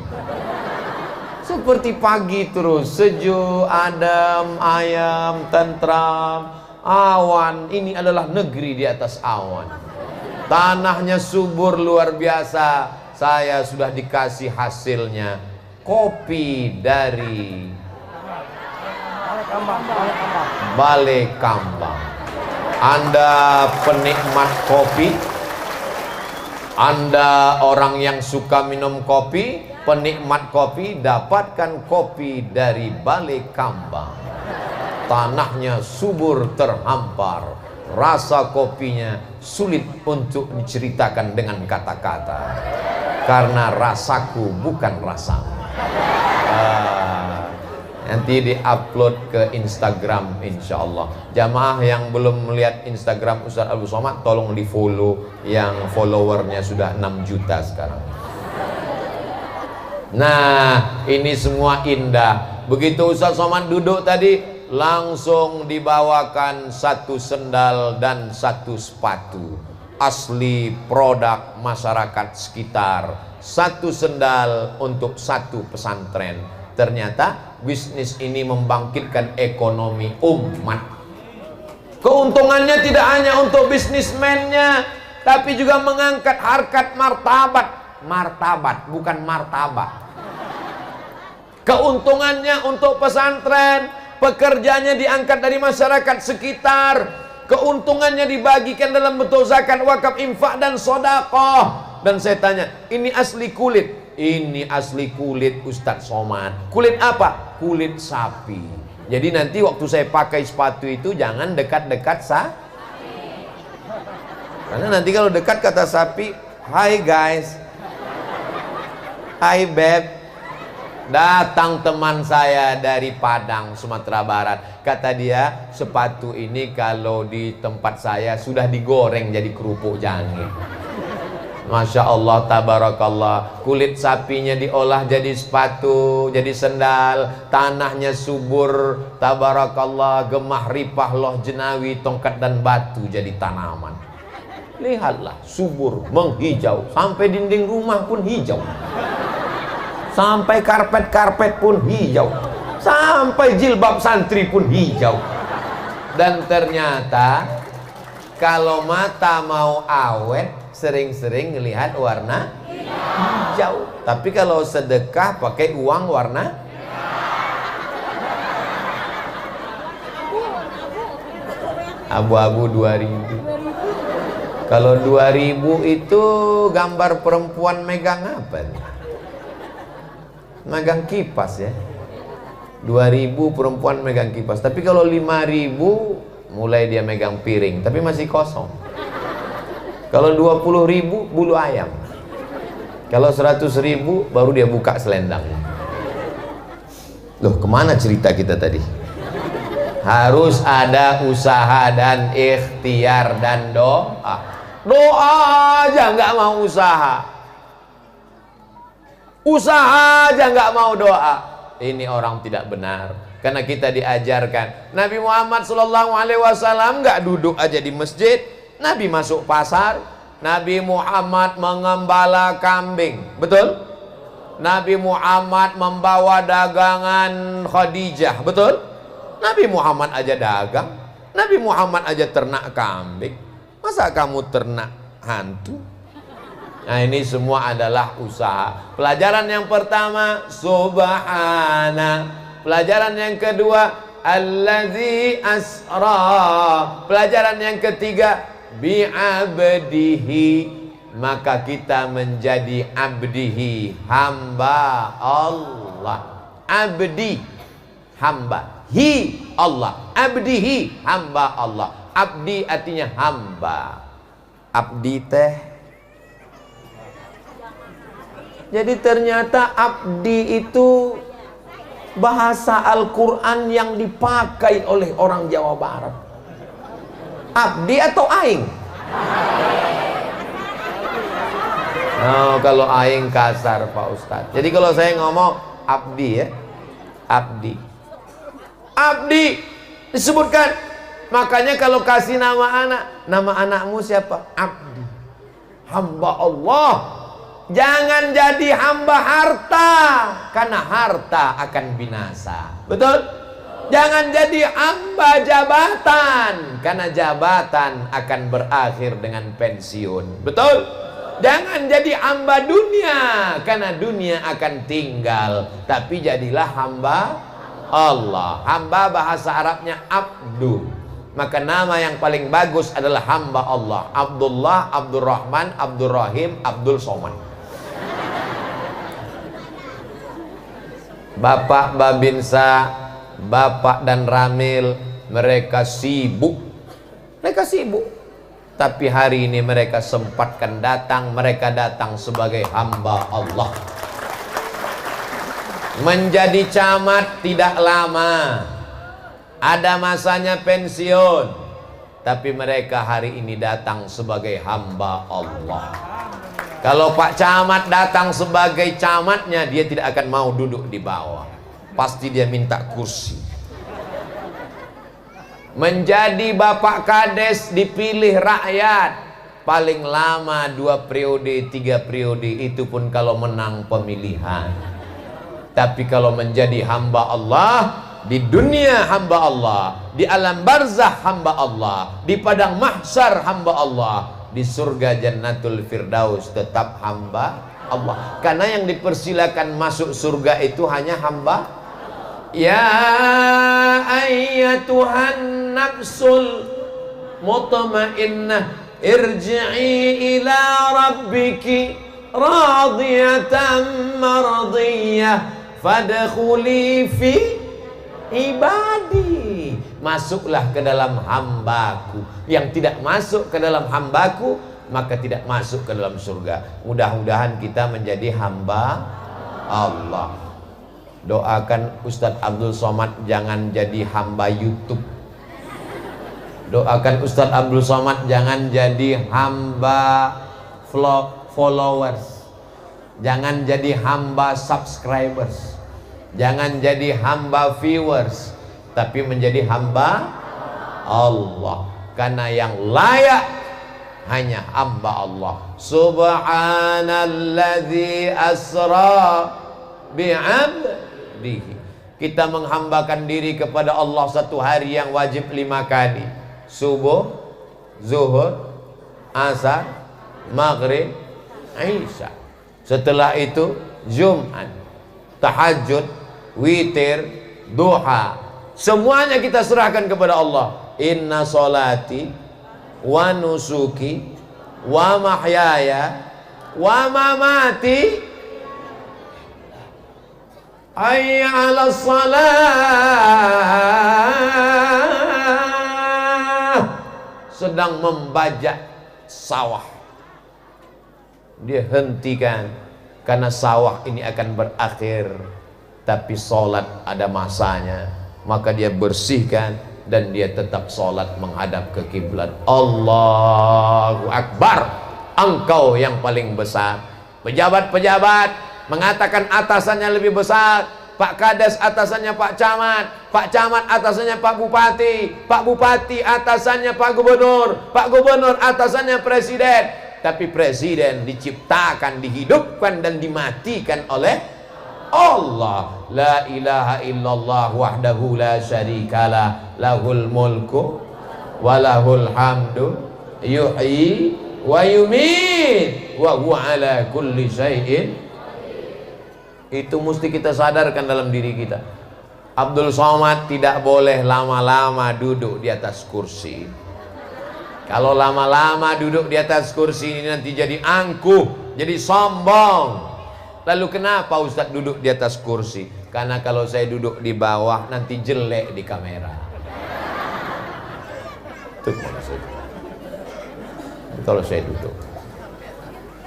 Seperti pagi terus, sejuk, adem, ayam, tentram, awan. Ini adalah negeri di atas awan. Tanahnya subur luar biasa. Saya sudah dikasih hasilnya. Kopi dari Balai Kambang. Anda penikmat kopi, Anda orang yang suka minum kopi, penikmat kopi, dapatkan kopi dari Balai Kambang. Tanahnya subur terhampar, rasa kopinya sulit untuk diceritakan dengan kata-kata, karena rasaku bukan rasamu. Nanti di-upload ke Instagram insyaallah. Jamaah yang belum melihat Instagram Ustaz Abdul Somad, tolong di-follow, yang followernya sudah 6 juta sekarang. Nah, ini semua indah. Begitu Ustaz Somad duduk tadi, langsung dibawakan 1 sendal dan 1 sepatu. Asli produk masyarakat sekitar. 1 sendal untuk 1 pesantren. Ternyata bisnis ini membangkitkan ekonomi umat. Keuntungannya tidak hanya untuk bisnismennya, tapi juga mengangkat harkat martabat. Martabat, bukan martabak. Keuntungannya untuk pesantren, pekerjanya diangkat dari masyarakat sekitar. Keuntungannya dibagikan dalam bentuk zakat, wakaf, infak, dan sedekah. Dan saya tanya, ini asli kulit? Ini asli kulit Ustadz Somad. Kulit apa? Kulit sapi. Jadi nanti waktu saya pakai sepatu itu jangan dekat-dekat sapi. Karena nanti kalau dekat kata sapi, "Hai guys, hai beb." Datang teman saya dari Padang, Sumatera Barat. Kata dia, sepatu ini kalau di tempat saya sudah digoreng jadi kerupuk jange. Masya Allah, tabarakallah. Kulit sapinya diolah jadi sepatu, jadi sendal. Tanahnya subur, tabarakallah. Gemah, ripah, loh, jenawi, tongkat dan batu jadi tanaman. Lihatlah, subur, menghijau. Sampai dinding rumah pun hijau. Sampai karpet-karpet pun hijau. Sampai jilbab santri pun hijau. Dan ternyata kalau mata mau awet, sering-sering melihat warna hijau. Tapi kalau sedekah pakai uang warna abu-abu 2000. Kalau 2000 itu gambar perempuan megang apa? Megang kipas ya. 2000 perempuan megang kipas. Tapi kalau 5000 mulai dia megang piring, tapi masih kosong. Kalau 20.000 bulu ayam. Kalau 100.000 baru dia buka selendangnya. Loh, kemana cerita kita tadi? Harus ada usaha dan ikhtiar dan doa. Doa aja nggak mau usaha. Usaha aja nggak mau doa. Ini orang tidak benar. Karena kita diajarkan Nabi Muhammad SAW nggak duduk aja di masjid. Nabi masuk pasar. Nabi Muhammad mengembala kambing. Betul? Nabi Muhammad membawa dagangan Khadijah. Betul? Nabi Muhammad aja dagang. Nabi Muhammad aja ternak kambing. Masa kamu ternak hantu? Nah, ini semua adalah usaha. Pelajaran yang pertama, subhana. Pelajaran yang kedua, allazi asra. Pelajaran yang ketiga, bi'abdihi. Maka kita menjadi abdihi, hamba Allah. Abdi, hamba. Hi Allah, abdihi, hamba Allah. Abdi artinya hamba. Abdi teh. Jadi ternyata abdi itu bahasa Al-Quran yang dipakai oleh orang Jawa Barat. Abdi atau aing? Oh, kalau aing kasar Pak Ustadz. Jadi kalau saya ngomong abdi ya, abdi. Abdi disebutkan. Makanya kalau kasih nama anakmu siapa? Abdi, hamba Allah. Jangan jadi hamba harta, karena harta akan binasa. Betul? Jangan jadi hamba jabatan, karena jabatan akan berakhir dengan pensiun. Betul? Jangan jadi hamba dunia, karena dunia akan tinggal. Tapi jadilah hamba Allah. Hamba bahasa Arabnya abdu. Maka nama yang paling bagus adalah hamba Allah. Abdullah, Abdurrahman, Abdurrahim, Abdul Somad. Bapak Babinsa, Bapak dan Ramil, mereka sibuk. Mereka sibuk. Tapi hari ini mereka sempatkan datang. Mereka datang sebagai hamba Allah. Menjadi camat tidak lama, ada masanya pensiun, tapi mereka hari ini datang sebagai hamba Allah. Kalau Pak Camat datang sebagai camatnya, dia tidak akan mau duduk di bawah, pasti dia minta kursi. Menjadi Bapak Kades dipilih rakyat, paling lama 2 periode, 3 periode, itu pun kalau menang pemilihan. Tapi kalau menjadi hamba Allah, di dunia hamba Allah, di alam barzah hamba Allah, di padang mahsyar hamba Allah, di surga Jannatul Firdaus tetap hamba Allah. Karena yang dipersilakan masuk surga itu hanya hamba. Ya ayyatuhan nafsul mutmainnah, irji'i ila rabbiki radiyatan mardiyah, fadkhuli fi ibadi. Masuklah ke dalam hambaku. Yang tidak masuk ke dalam hambaku, maka tidak masuk ke dalam surga. Mudah-mudahan kita menjadi hamba Allah. Doakan Ustadz Abdul Somad jangan jadi hamba YouTube. Doakan Ustadz Abdul Somad jangan jadi hamba followers. Jangan jadi hamba subscribers. Jangan jadi hamba viewers, tapi menjadi hamba Allah. Karena yang layak hanya hamba Allah. Subhanalladzi asra bi'abdihi. Kita menghambakan diri kepada Allah satu hari yang wajib 5 kali. Subuh, zuhur, asar, maghrib, isya. Setelah itu Jumat, tahajud, witir, duha. Semuanya kita serahkan kepada Allah. Inna solati wa nusuki wa mahyaya wa mamati hayya 'alas shalah. Sedang membajak sawah, dia hentikan karena sawah ini akan berakhir, tapi sholat ada masanya, maka dia bersihkan dan dia tetap sholat menghadap ke kiblat. Allahu Akbar. Engkau yang paling besar. Pejabat-pejabat mengatakan atasannya lebih besar. Pak Kades atasannya Pak Camat, Pak Camat atasannya Pak Bupati, Pak Bupati atasannya Pak Gubernur, Pak Gubernur atasannya Presiden. Tapi Presiden diciptakan, dihidupkan dan dimatikan oleh Allah. La ilaha illallah wahdahu la syarikalah, lahul mulku wa lahul hamdu, yuhyi wa yumit wa huwa ala kulli syai'in. Itu mesti kita sadarkan dalam diri kita. Abdul Somad tidak boleh lama-lama duduk di atas kursi. Kalau lama-lama duduk di atas kursi ini nanti jadi angkuh, jadi sombong. Lalu kenapa Ustadz duduk di atas kursi? Karena kalau saya duduk di bawah nanti jelek di kamera. Itu kalau saya duduk.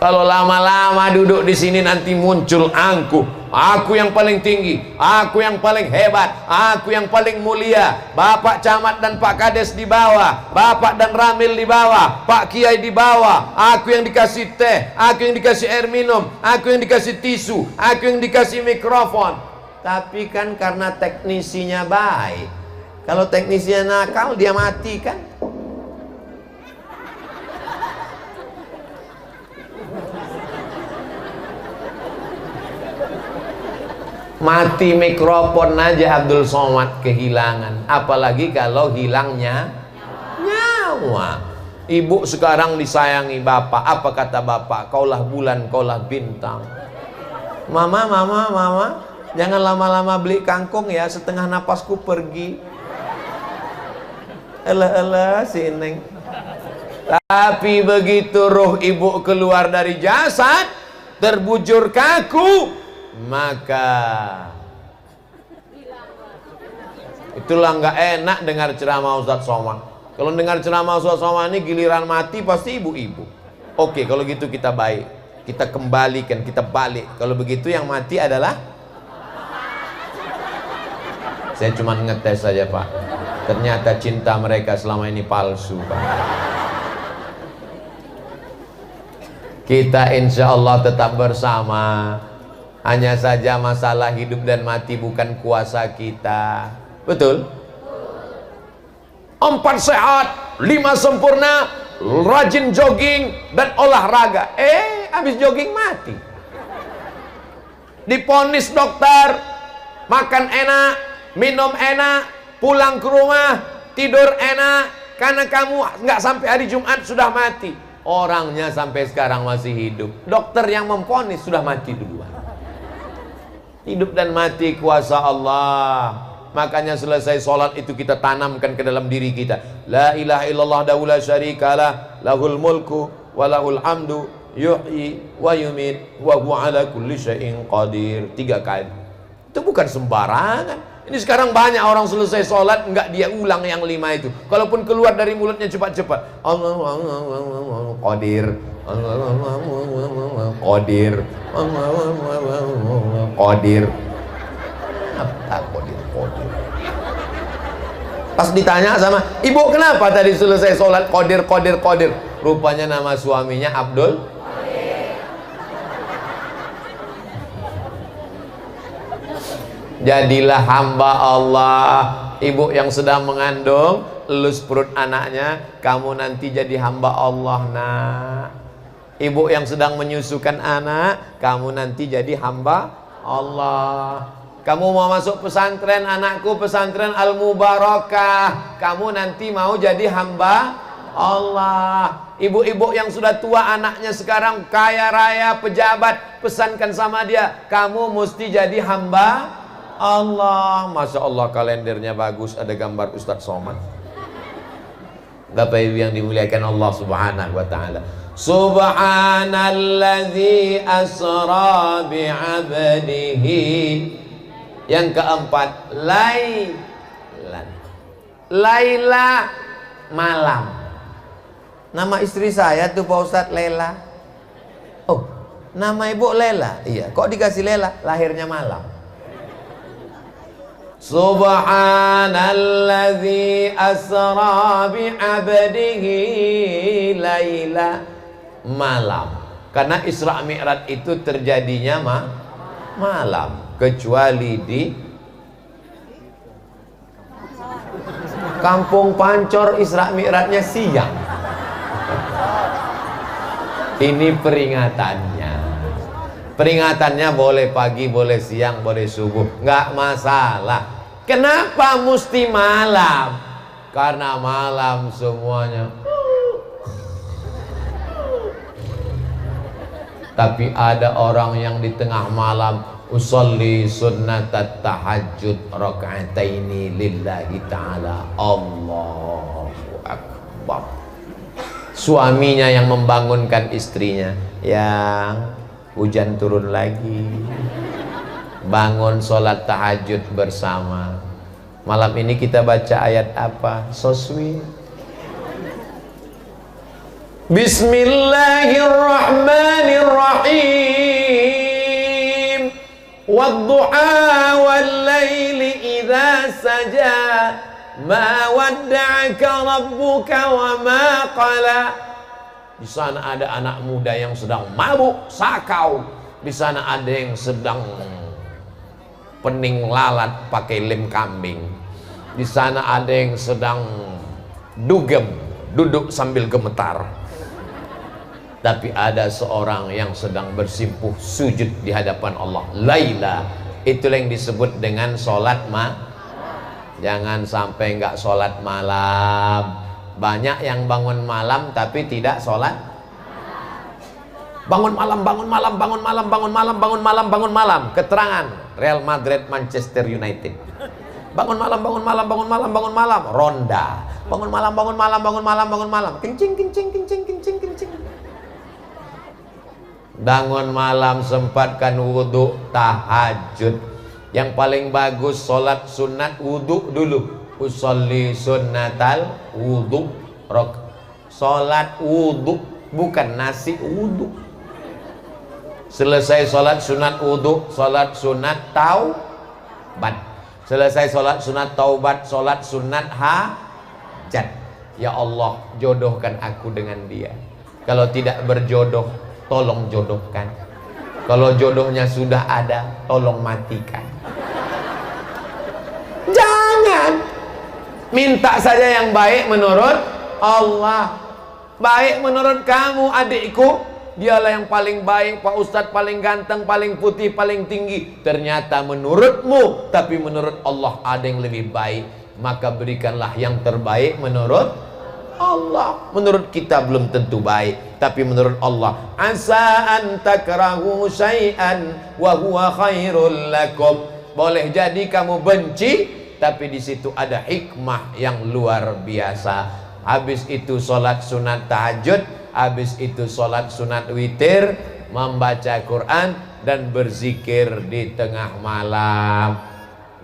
Kalau lama-lama duduk di sini nanti muncul angkuh. Aku yang paling tinggi, aku yang paling hebat, aku yang paling mulia. Bapak Camat dan Pak Kades di bawah, Bapak dan Ramil di bawah, Pak Kiai di bawah. Aku yang dikasih teh, aku yang dikasih air minum, aku yang dikasih tisu, aku yang dikasih mikrofon. Tapi kan karena teknisinya baik. Kalau teknisinya nakal, dia mati kan. Mati mikrofon aja Abdul Somad kehilangan, apalagi kalau hilangnya nyawa. Ibu sekarang disayangi bapak, apa kata bapak? Kaulah bulan, kaulah bintang. Mama, mama, mama, jangan lama-lama beli kangkung ya, setengah napasku pergi. Elah si Neng. Tapi begitu roh ibu keluar dari jasad, terbujur kaku, maka itulah nggak enak dengar ceramah Ustadz Somad. Kalau dengar ceramah Ustadz Somad ini giliran mati pasti ibu-ibu. Oke, kalau gitu kita baik, kita kembalikan, kita balik. Kalau begitu yang mati adalah, saya cuma ngetes saja Pak. Ternyata cinta mereka selama ini palsu Pak. Kita insya Allah tetap bersama. Hanya saja masalah hidup dan mati bukan kuasa kita. Betul? 4 sehat, 5 sempurna, rajin jogging dan olahraga. Habis jogging mati. Diponis dokter, makan enak, minum enak, pulang ke rumah, tidur enak. Karena kamu nggak sampai hari Jumat sudah mati. Orangnya sampai sekarang masih hidup. Dokter yang memponis sudah mati duluan. Hidup dan mati kuasa Allah. Makanya selesai sholat itu kita tanamkan ke dalam diri kita. La ilaha illallah wahdahu la syarikalah, lahul mulku wa lahul hamdu, yuhyi wa yumit wa huwa ala kulli syai'in qadir. 3 kali. Itu bukan sembarangan. Ini sekarang banyak orang selesai sholat enggak dia ulang yang 5 itu. Kalaupun keluar dari mulutnya cepat-cepat. Allah qadir. Qadir. Qadir. Apa qadir? Qadir. Pas ditanya sama ibu, kenapa tadi selesai sholat qadir, qadir, qadir? Rupanya nama suaminya Abdul. Jadilah hamba Allah. Ibu yang sedang mengandung, elus perut anaknya, kamu nanti jadi hamba Allah nak. Ibu yang sedang menyusukan anak, kamu nanti jadi hamba Allah. Kamu mau masuk pesantren, anakku pesantren Al-Mubarakah, kamu nanti mau jadi hamba Allah. Ibu-ibu yang sudah tua anaknya sekarang kaya raya pejabat, pesankan sama dia, kamu mesti jadi hamba Allah. Masya Allah kalendernya bagus, ada gambar Ustadz Somad. Bapak Ibu yang dimuliakan Allah Subhanahu wa Ta'ala, Subhanalladzi asra bi'abdihi. Yang keempat, lailan. Laila, malam. Nama istri saya tuh Pak Ustadz Lela. Oh, nama ibu Lela. Iya, kok dikasih Lela? Lahirnya malam. Subhanalladzi asra bi'abdihi laila, malam. Karena Isra Mi'raj itu terjadinya malam, kecuali di Kampung Pancor Isra Mi'rajnya siang. Ini peringatannya. Peringatannya boleh pagi, boleh siang, boleh subuh, nggak masalah. Kenapa mesti malam? Karena malam semuanya. Tapi ada orang yang di tengah malam usolli sunnatat tahajud rakaataini lillahi ta'ala. Allahu Akbar. Suaminya yang membangunkan istrinya, yang hujan turun lagi, bangun sholat tahajud bersama. Malam ini kita baca ayat apa? So sweet. Bismillahirrahmanirrahim. Wadduha wallaili idza saja, ma wadda'aka rabbuka wa ma qala. Di sana ada anak muda yang sedang mabuk sakau. Di sana ada yang sedang pening lalat pakai lem kambing. Di sana ada yang sedang dugem, duduk sambil gemetar. Tapi ada seorang yang sedang bersimpuh sujud di hadapan Allah. Laila, itulah yang disebut dengan sholat Jangan sampai nggak sholat malam. Banyak yang bangun malam tapi tidak sholat. Bangun malam, bangun malam, bangun malam, bangun malam, bangun malam, bangun malam. Keterangan Real Madrid, Manchester United. Bangun malam, bangun malam, bangun malam, bangun malam. Ronda. Bangun malam, bangun malam, bangun malam, bangun malam. Kencing, kencing, kencing, kencing, kencing. Bangun malam, sempatkan wudhu tahajud. Yang paling bagus sholat sunat wudhu dulu. Usolli sunnatal wudhu rok. Sholat wudhu, bukan nasi wudhu. Selesai sholat sunat wudhu, sholat sunat taubat. Selesai sholat sunat taubat, sholat sunat hajat. Ya Allah, jodohkan aku dengan dia. Kalau tidak berjodoh, tolong jodohkan. Kalau jodohnya sudah ada, tolong matikan. Jangan minta saja yang baik menurut Allah. Baik menurut kamu adikku, dialah yang paling baik, Pak Ustadz paling ganteng, paling putih, paling tinggi. Ternyata menurutmu, tapi menurut Allah ada yang lebih baik. Maka berikanlah yang terbaik menurut Allah. Menurut kita belum tentu baik, tapi menurut Allah. Asa an takrahu syai'an wa huwa khairul lakum. Boleh jadi kamu benci, tapi di situ ada hikmah yang luar biasa. Habis itu sholat sunat tahajud, habis itu sholat sunat witir, membaca Quran dan berzikir di tengah malam.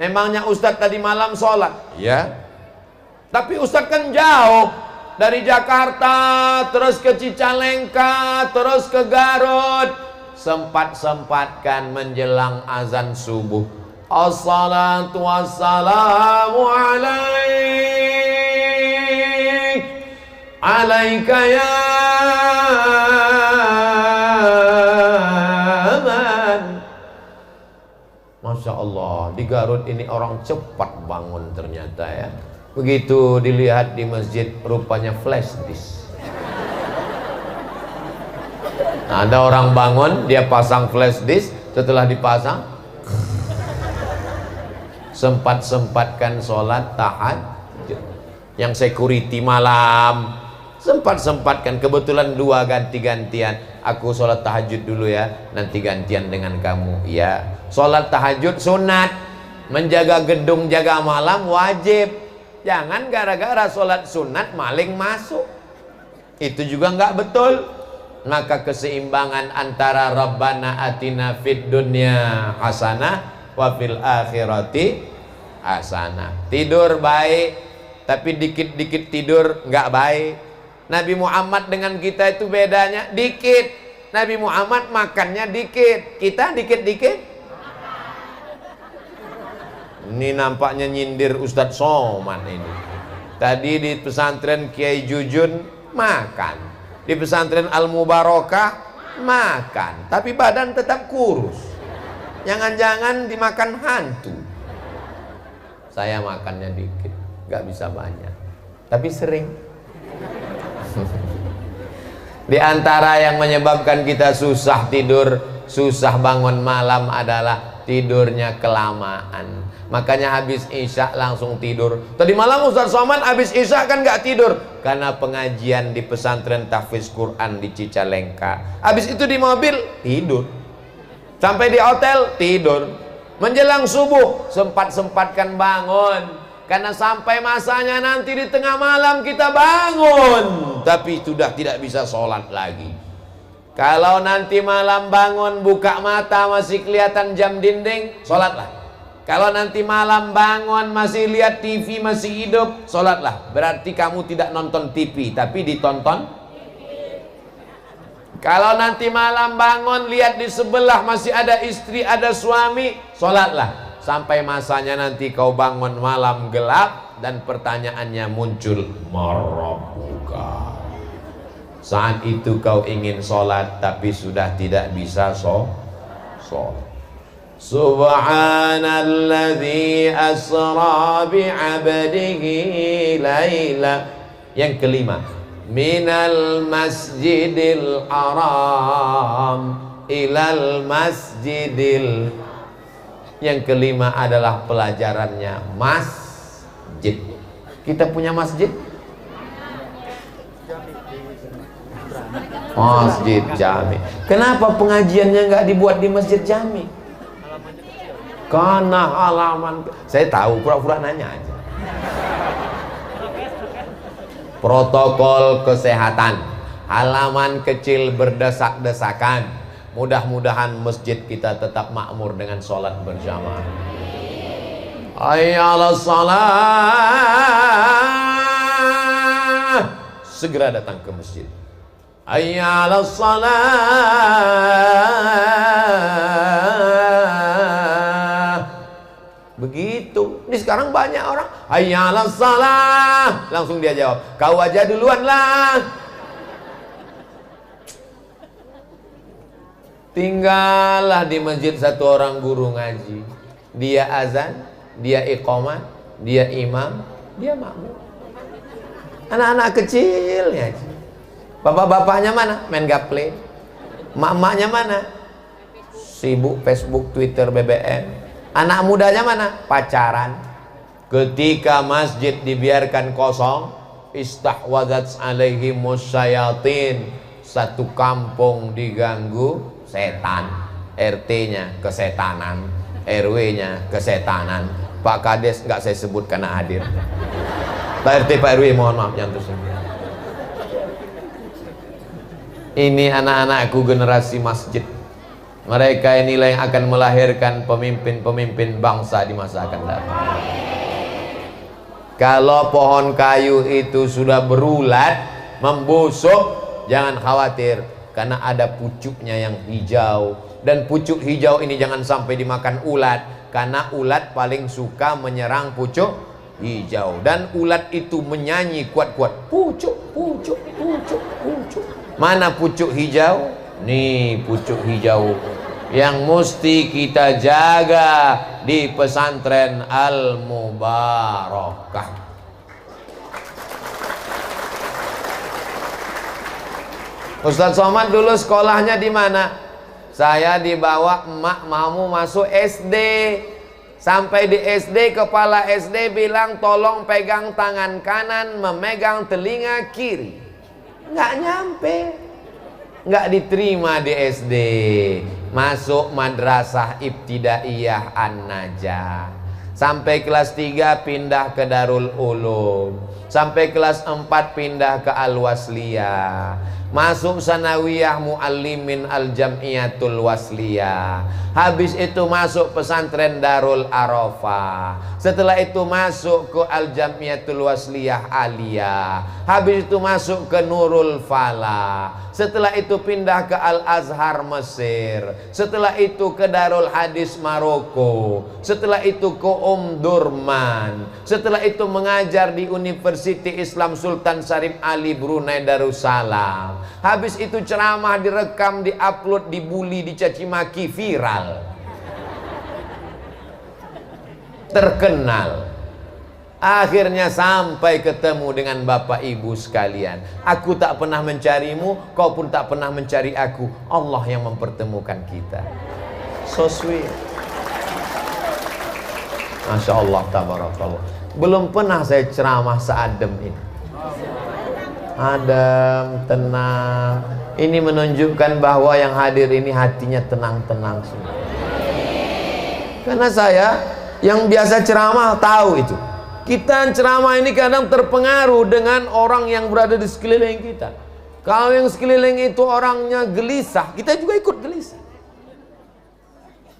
Memangnya Ustadz tadi malam sholat? Ya. Tapi Ustadz kan jauh dari Jakarta, terus ke Cicalengka, terus ke Garut. Sempat-sempatkan menjelang azan subuh. Assalatu wassalamu alaik, alaika ya man. Masya Allah, di Garut ini orang cepat bangun ternyata ya. Begitu dilihat di masjid, rupanya flash disk. Nah, ada orang bangun, dia pasang flash disk, setelah dipasang sempat-sempatkan sholat tahajud. Yang security malam sempat-sempatkan, kebetulan dua ganti-gantian. Aku sholat tahajud dulu ya, nanti gantian dengan kamu ya. Sholat tahajud sunat, menjaga gedung jaga malam wajib. Jangan gara-gara sholat sunat maling masuk. Itu juga nggak betul. maka keseimbangan antara Rabbana atina fid dunya hasanah wa fil akhirati hasanah. Tidur baik, tapi dikit-dikit tidur nggak baik. Nabi Muhammad dengan kita itu bedanya dikit. Nabi Muhammad makannya dikit, kita dikit-dikit. Ini nampaknya nyindir Ustadz Somad ini. Tadi di pesantren Kiai Jujun makan, di pesantren Al Mubarakah makan, tapi badan tetap kurus. Jangan-jangan dimakan hantu. Saya makannya dikit, nggak bisa banyak, tapi sering. Di antara yang menyebabkan kita susah tidur, susah bangun malam adalah tidurnya kelamaan. Makanya habis isya langsung tidur. Tadi malam Ustaz Somad habis isya kan nggak tidur karena pengajian di pesantren tahfiz Quran di Cicalengka. Habis itu di mobil tidur, sampai di hotel tidur. Menjelang subuh sempat-sempatkan bangun, karena sampai masanya nanti di tengah malam kita bangun, tapi sudah tidak bisa sholat lagi. Kalau nanti malam bangun buka mata masih kelihatan jam dinding, sholatlah. Kalau nanti malam bangun masih lihat TV masih hidup, sholatlah. Berarti kamu tidak nonton TV tapi ditonton. Kalau nanti malam bangun lihat di sebelah masih ada istri ada suami, sholatlah. Sampai masanya nanti kau bangun malam gelap dan pertanyaannya muncul, Marabbuka. Saat itu kau ingin sholat tapi sudah tidak bisa sholat. Subhanalladzi asra bi'abdihi laila. Yang kelima, minal masjidil haram ilal masjidil. Yang kelima adalah pelajarannya masjid. Kita punya masjid? Masjid Jami. Kenapa pengajiannya nggak dibuat di masjid Jami? Karena halaman, saya tahu, pura-pura nanya aja. Protokol kesehatan, halaman kecil berdesak-desakan. Mudah-mudahan masjid kita tetap makmur dengan sholat berjamaah. Hayya 'alas shalah. Segera datang ke masjid. Hayya 'alas shalah. Begitu. Ini sekarang banyak orang hayya 'alas shalah, langsung dia jawab, kau aja duluan lah. Tinggallah di masjid satu orang guru ngaji. Dia azan, dia iqamah, dia imam, dia makmum. Anak-anak kecil ngaji. Bapak-bapaknya mana? Main gaple. Mak-maknya mana? Sibuk Facebook, Twitter, BBM. Anak mudanya mana? Pacaran. Ketika masjid dibiarkan kosong, istahwadzat alaihimus syayatin. Satu kampung diganggu setan. RT-nya kesetanan, RW-nya kesetanan. Pak Kades nggak saya sebut karena hadir. Pak RT, Pak RW mohon maaf yang tersebut. Ini anak-anakku generasi masjid. Mereka inilah yang akan melahirkan pemimpin-pemimpin bangsa di masa akan datang. Kalau pohon kayu itu sudah berulat, membusuk, jangan khawatir, karena ada pucuknya yang hijau. Dan pucuk hijau ini jangan sampai dimakan ulat, karena ulat paling suka menyerang pucuk hijau. Dan ulat itu menyanyi kuat-kuat, pucuk, pucuk, pucuk, pucuk. Mana pucuk hijau? Nih pucuk hijau yang mesti kita jaga di pesantren Al Mubarakah. Ustaz Somad dulu sekolahnya di mana? Saya dibawa emak mau masuk SD. Sampai di SD, kepala SD bilang tolong pegang tangan kanan, memegang telinga kiri. Nggak nyampe, nggak diterima di SD. Masuk madrasah ibtidaiyah An-Najah. Sampai kelas 3 pindah ke Darul Ulum. Sampai kelas 4 pindah ke Al-Wasliyah. masuk sanawiyah muallimin al-jam'iyatul wasliyah, habis itu masuk pesantren Darul Arafah, setelah itu masuk ke al-jam'iyatul wasliyah aliyah, habis itu masuk ke Nurul Falah, setelah itu pindah ke Al-Azhar Mesir, setelah itu ke Darul Hadis Maroko, setelah itu ke Durman, setelah itu mengajar di Universiti Islam Sultan Syarif Ali Brunei Darussalam, habis itu ceramah direkam, diupload, dibully, dicaci maki, viral, terkenal. Akhirnya sampai ketemu dengan Bapak Ibu sekalian. Aku tak pernah mencarimu, kau pun tak pernah mencari aku. Allah yang mempertemukan kita. So sweet. Masya Allah, tabarakallah. Belum pernah saya ceramah seadem ini. Adem, tenang. Ini menunjukkan bahwa yang hadir ini hatinya tenang-tenang semua. Karena saya yang biasa ceramah tahu itu. Kita ceramah ini kadang terpengaruh dengan orang yang berada di sekeliling kita. Kalau yang sekeliling itu orangnya gelisah, kita juga ikut gelisah.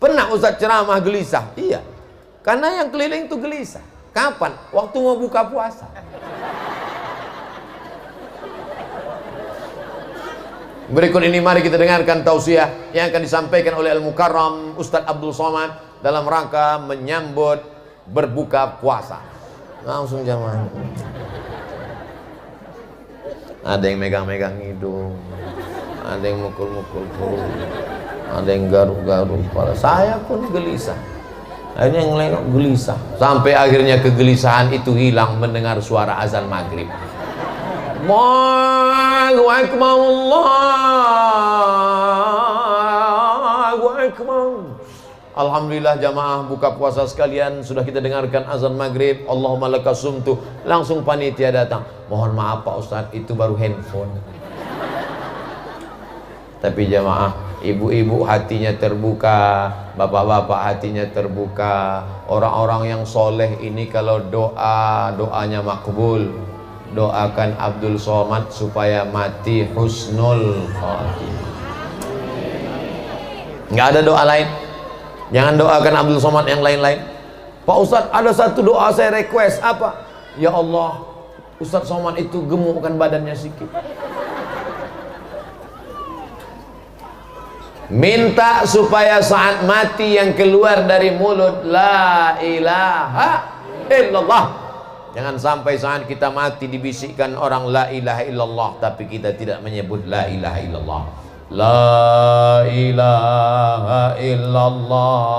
Pernah Ustaz ceramah gelisah? Iya. Karena yang keliling itu gelisah. Kapan? Waktu mau buka puasa. Berikut ini mari kita dengarkan tausiah yang akan disampaikan oleh Al-Mukarram Ustaz Abdul Somad dalam rangka menyambut berbuka puasa. Langsung jamaah. Ada yang megang-megang hidung, ada yang mukul-mukul perut, ada yang garuk-garuk kepala. Saya pun gelisah. Akhirnya yang lain gelisah. Sampai akhirnya kegelisahan itu hilang mendengar suara azan maghrib. Allahu Akbar, Allahu Akbar. Alhamdulillah jamaah buka puasa sekalian, sudah kita dengarkan azan maghrib. Allahumma lakas sumtu. Langsung panitia datang. Mohon maaf Pak Ustadz, itu baru handphone. Tapi jamaah, ibu-ibu hatinya terbuka, bapak-bapak hatinya terbuka. Orang-orang yang soleh ini kalau doanya makbul. Doakan Abdul Somad supaya mati husnul khatimah. Nggak ada doa lain. Jangan doakan Abdul Somad yang lain-lain. Pak Ustadz, ada satu doa saya request. Apa? Ya Allah, Ustadz Somad itu gemukkan badannya sedikit. Minta supaya saat mati yang keluar dari mulut la ilaha illallah. Jangan sampai saat kita mati dibisikkan orang la ilaha illallah, tapi kita tidak menyebut la ilaha illallah. La ilaha illallah.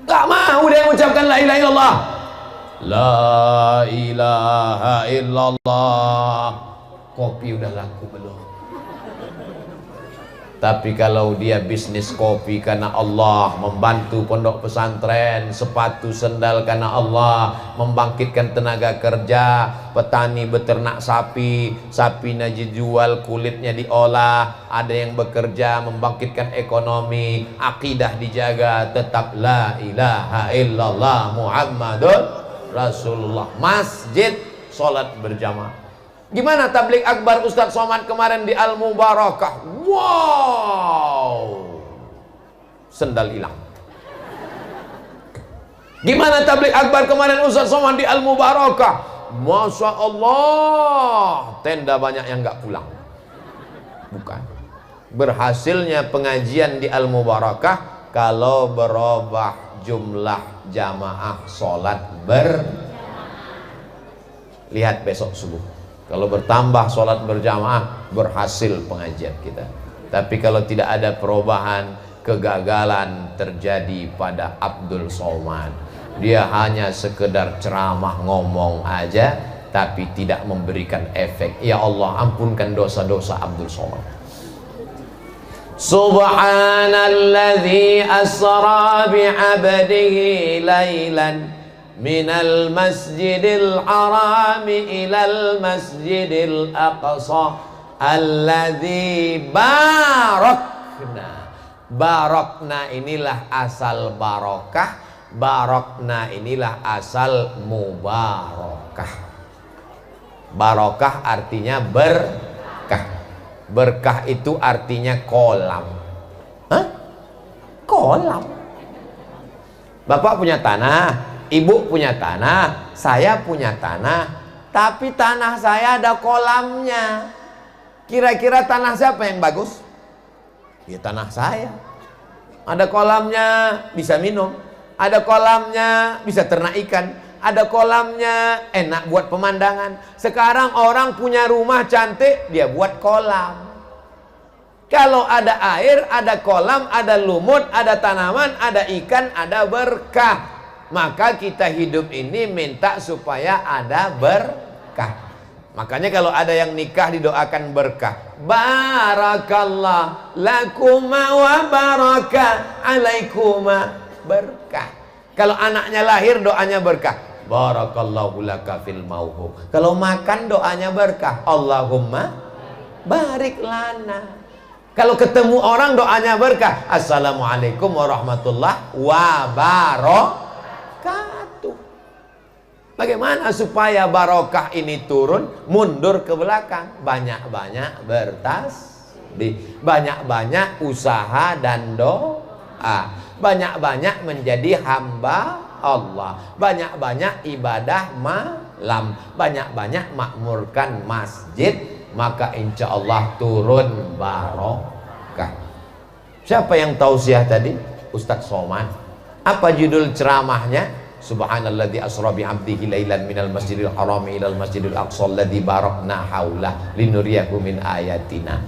Gak mau dia mengucapkan la ilaha illallah. La ilaha illallah. Kopi udah laku belum? Tapi kalau dia bisnis kopi karena Allah, membantu pondok pesantren, sepatu sendal karena Allah, membangkitkan tenaga kerja, petani beternak sapi, sapinya dijual, kulitnya diolah, ada yang bekerja membangkitkan ekonomi, akidah dijaga, tetap la ilaha illallah Muhammadun Rasulullah. Masjid, sholat berjamaah. Gimana tablik akbar Ustadz Somad kemarin di Al-Mubarakah? Wow, sendal hilang. Gimana tablik akbar kemarin Ustadz Somad di Al-Mubarakah? Masya Allah, tenda banyak yang nggak pulang. Bukan. Berhasilnya pengajian di Al-Mubarakah kalau berubah jumlah jamaah sholat lihat besok subuh. Kalau bertambah sholat berjamaah, berhasil pengajian kita. Tapi kalau tidak ada perubahan, kegagalan terjadi pada Abdul Somad. Dia hanya sekedar ceramah ngomong aja, tapi tidak memberikan efek. Ya Allah, ampunkan dosa-dosa Abdul Somad. Subhanalladzi asra bi'abdihi laylan minal masjidil harami ilal masjidil aqsa alladzi barakna. Barakna inilah asal barokah, barakna inilah asal mubarakah. Barokah artinya berkah. Berkah itu artinya kolam. Hah? Kolam. Bapak punya tanah, ibu punya tanah, saya punya tanah, tapi tanah saya ada kolamnya. Kira-kira tanah siapa yang bagus? Ya tanah saya. Ada kolamnya bisa minum, ada kolamnya bisa ternak ikan, ada kolamnya enak buat pemandangan. Sekarang orang punya rumah cantik, dia buat kolam. Kalau ada air, ada kolam, ada lumut, ada tanaman, ada ikan, ada berkah. Maka kita hidup ini minta supaya ada berkah. Makanya kalau ada yang nikah didoakan berkah. Barakallah lakuma wa baraka alaikuma, berkah. Kalau anaknya lahir doanya berkah. Barakallahu laka fil mauhub. Kalau makan doanya berkah. Allahumma barik lana. Kalau ketemu orang doanya berkah. Assalamualaikum warahmatullahi wabarakatuh. Bagaimana supaya barokah ini turun? Mundur ke belakang. Banyak-banyak bertasbih, banyak-banyak usaha dan doa, banyak-banyak menjadi hamba Allah, banyak-banyak ibadah malam, banyak-banyak makmurkan masjid. Maka insya Allah turun barokah. Siapa yang tausiah tadi? Ustadz Somad. Apa judul ceramahnya? Subhanalladzi asra bi 'abdihi lailan minal masjidil haram ilal masjidil aqsa alladzi barakna haulah linuriyahu min ayatina.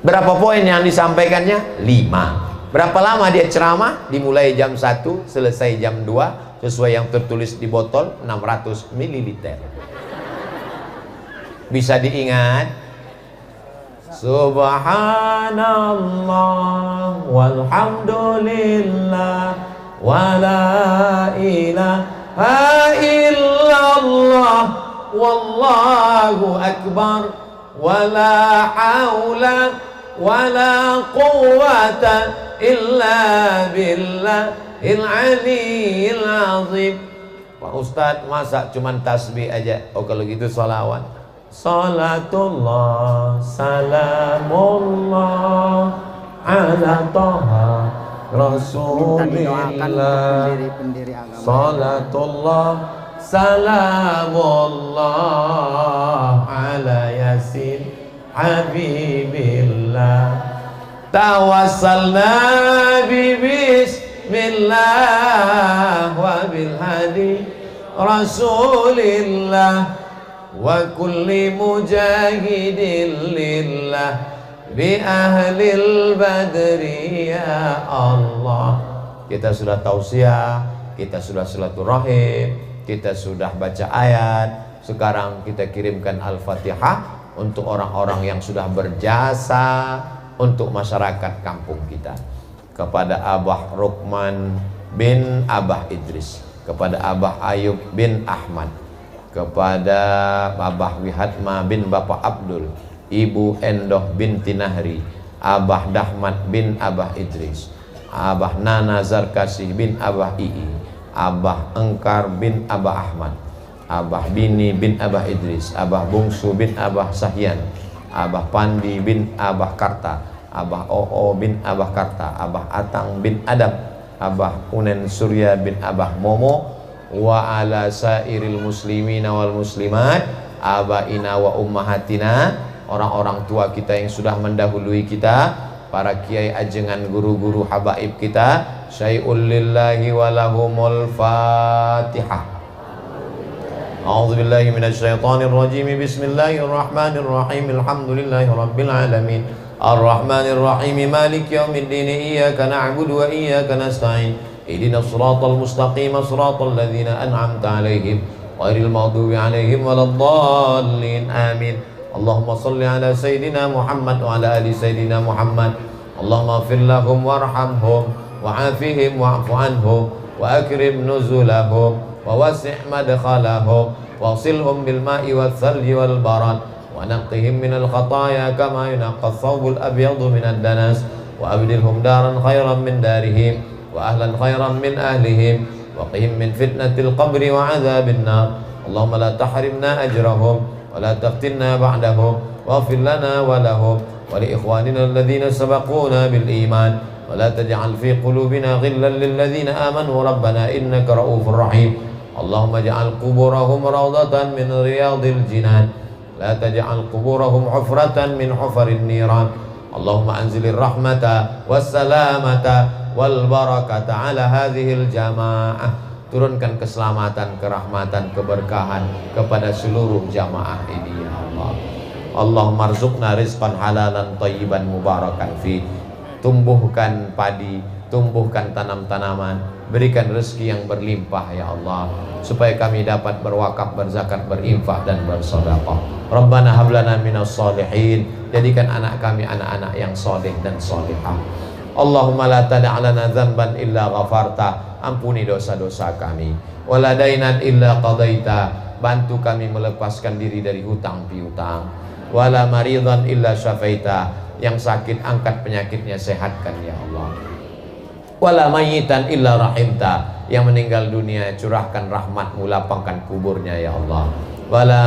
Berapa poin yang disampaikannya? 5. Berapa lama dia ceramah? Dimulai jam 1, selesai jam 2, sesuai yang tertulis di botol 600 ml. Bisa diingat? Subhanallah walhamdulillah wala ilaha illallah wallahu akbar wala haula wala quwwata illa billahil aliyyil azim. Pak Ustadz, masa cuman tasbih aja? Oh kalau gitu sholawat. Salatullah salamullah ala toha Rasulillah. Salatullah salamullah ala yasin habibillah. Tawassalna bi bismillah wa bil hadi Rasulillah wa kulli mujahidin lillah bi ahlil badri ya Allah. Kita sudah tausiah, kita sudah silaturahim, kita sudah baca ayat. Sekarang kita kirimkan Al-Fatihah untuk orang-orang yang sudah berjasa untuk masyarakat kampung kita. Kepada Abah Rukman bin Abah Idris, kepada Abah Ayub bin Ahmad, kepada Abah Wihatma bin Bapak Abdul, Ibu Endoh binti Nahri, Abah Dahmat bin Abah Idris, Abah Nana Zarkasih bin Abah Ii, Abah Engkar bin Abah Ahmad, Abah Bini bin Abah Idris, Abah Bungsu bin Abah Sahyan, Abah Pandi bin Abah Karta, Abah Oo bin Abah Karta, Abah Atang bin Adam, Abah Unen Surya bin Abah Momo, wa ala sairil muslimina wal muslimat abaina wa ummahatina, orang-orang tua kita yang sudah mendahului kita, para kiai ajengan, guru-guru habaib kita. Syai'ul lillahi walahumul fatihah. A'udzubillahi minasyaitonir rajim. Bismillahirrahmanirrahim. Alhamdulillahi rabbil alamin. Ar-Rahmanir Rahim. Maliki yaumiddin. Iyyaka na'budu wa iyyaka nasta'in. Ihdinas siratal mustaqim, siratal ladzina an'amta 'alaihim ghairil maghdubi 'alaihim waladdallin. Amin. Allahumma shalli ala sayidina Muhammad wa ala ali sayidina Muhammad. Allahumma ighfir lahum warhamhum wa'afihim wa'fu anhum wa akrim nuzulahum wa wasi' madkhalahum waghsilhum bil ma'i wal thalji wal barad wa naqqihim minal khataaya kama yunqqa ath-thawbul abyadu minad danas wa abdilhum daran khairan min darihim wa ahlan khairan min ahlihim wa qihim min fitnatil qabri wa adhabin nar. Allahumma la tahrimna ajrahum wa la taftinna ba'dahum waghfir lana wa lahum wa li ikhwanina alladhina sabaquna bil iman wa la taj'al fi qulubina ghillan lil ladzina amanu rabbana innaka ra'ufur rahim. Allahumma ja'al quburahum rawdatan min riyadil jinan la taj'al quburahum hufratan min hufarin niran. Allahumma anzilir rahmata wassalamata wal barakata ala hadhil jamaah. Turunkan keselamatan, kerahmatan, keberkahan kepada seluruh jamaah ini ya Allah. Allahumma arzuqna rizqan halalan thayyiban mubarakan fi. Tumbuhkan padi, tumbuhkan tanam-tanaman, berikan rezeki yang berlimpah ya Allah, supaya kami dapat berwakaf, berzakat, berinfak dan bersedekah. Rabbana hab lana minas solihin. Jadikan anak kami anak-anak yang soleh dan solehah. Allahumma la tada' lana dzanban illa ghafarta. Ampuni dosa-dosa kami. Wala dainan illa qadaita. Bantu kami melepaskan diri dari hutang piutang. Wala maridan illa syafaita. Yang sakit angkat penyakitnya, sehatkan ya Allah. Wala mayyitan illa rahimta. Yang meninggal dunia curahkan rahmatmu, lapangkan kuburnya ya Allah. Wala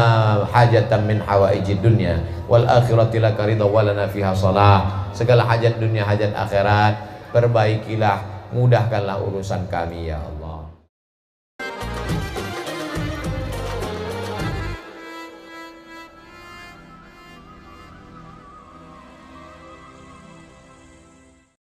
hajatan min hawaijid dunya wal akhirati laka ridha walana fiha salah. Segala hajat dunia, hajat akhirat, perbaikilah, mudahkanlah urusan kami ya Allah.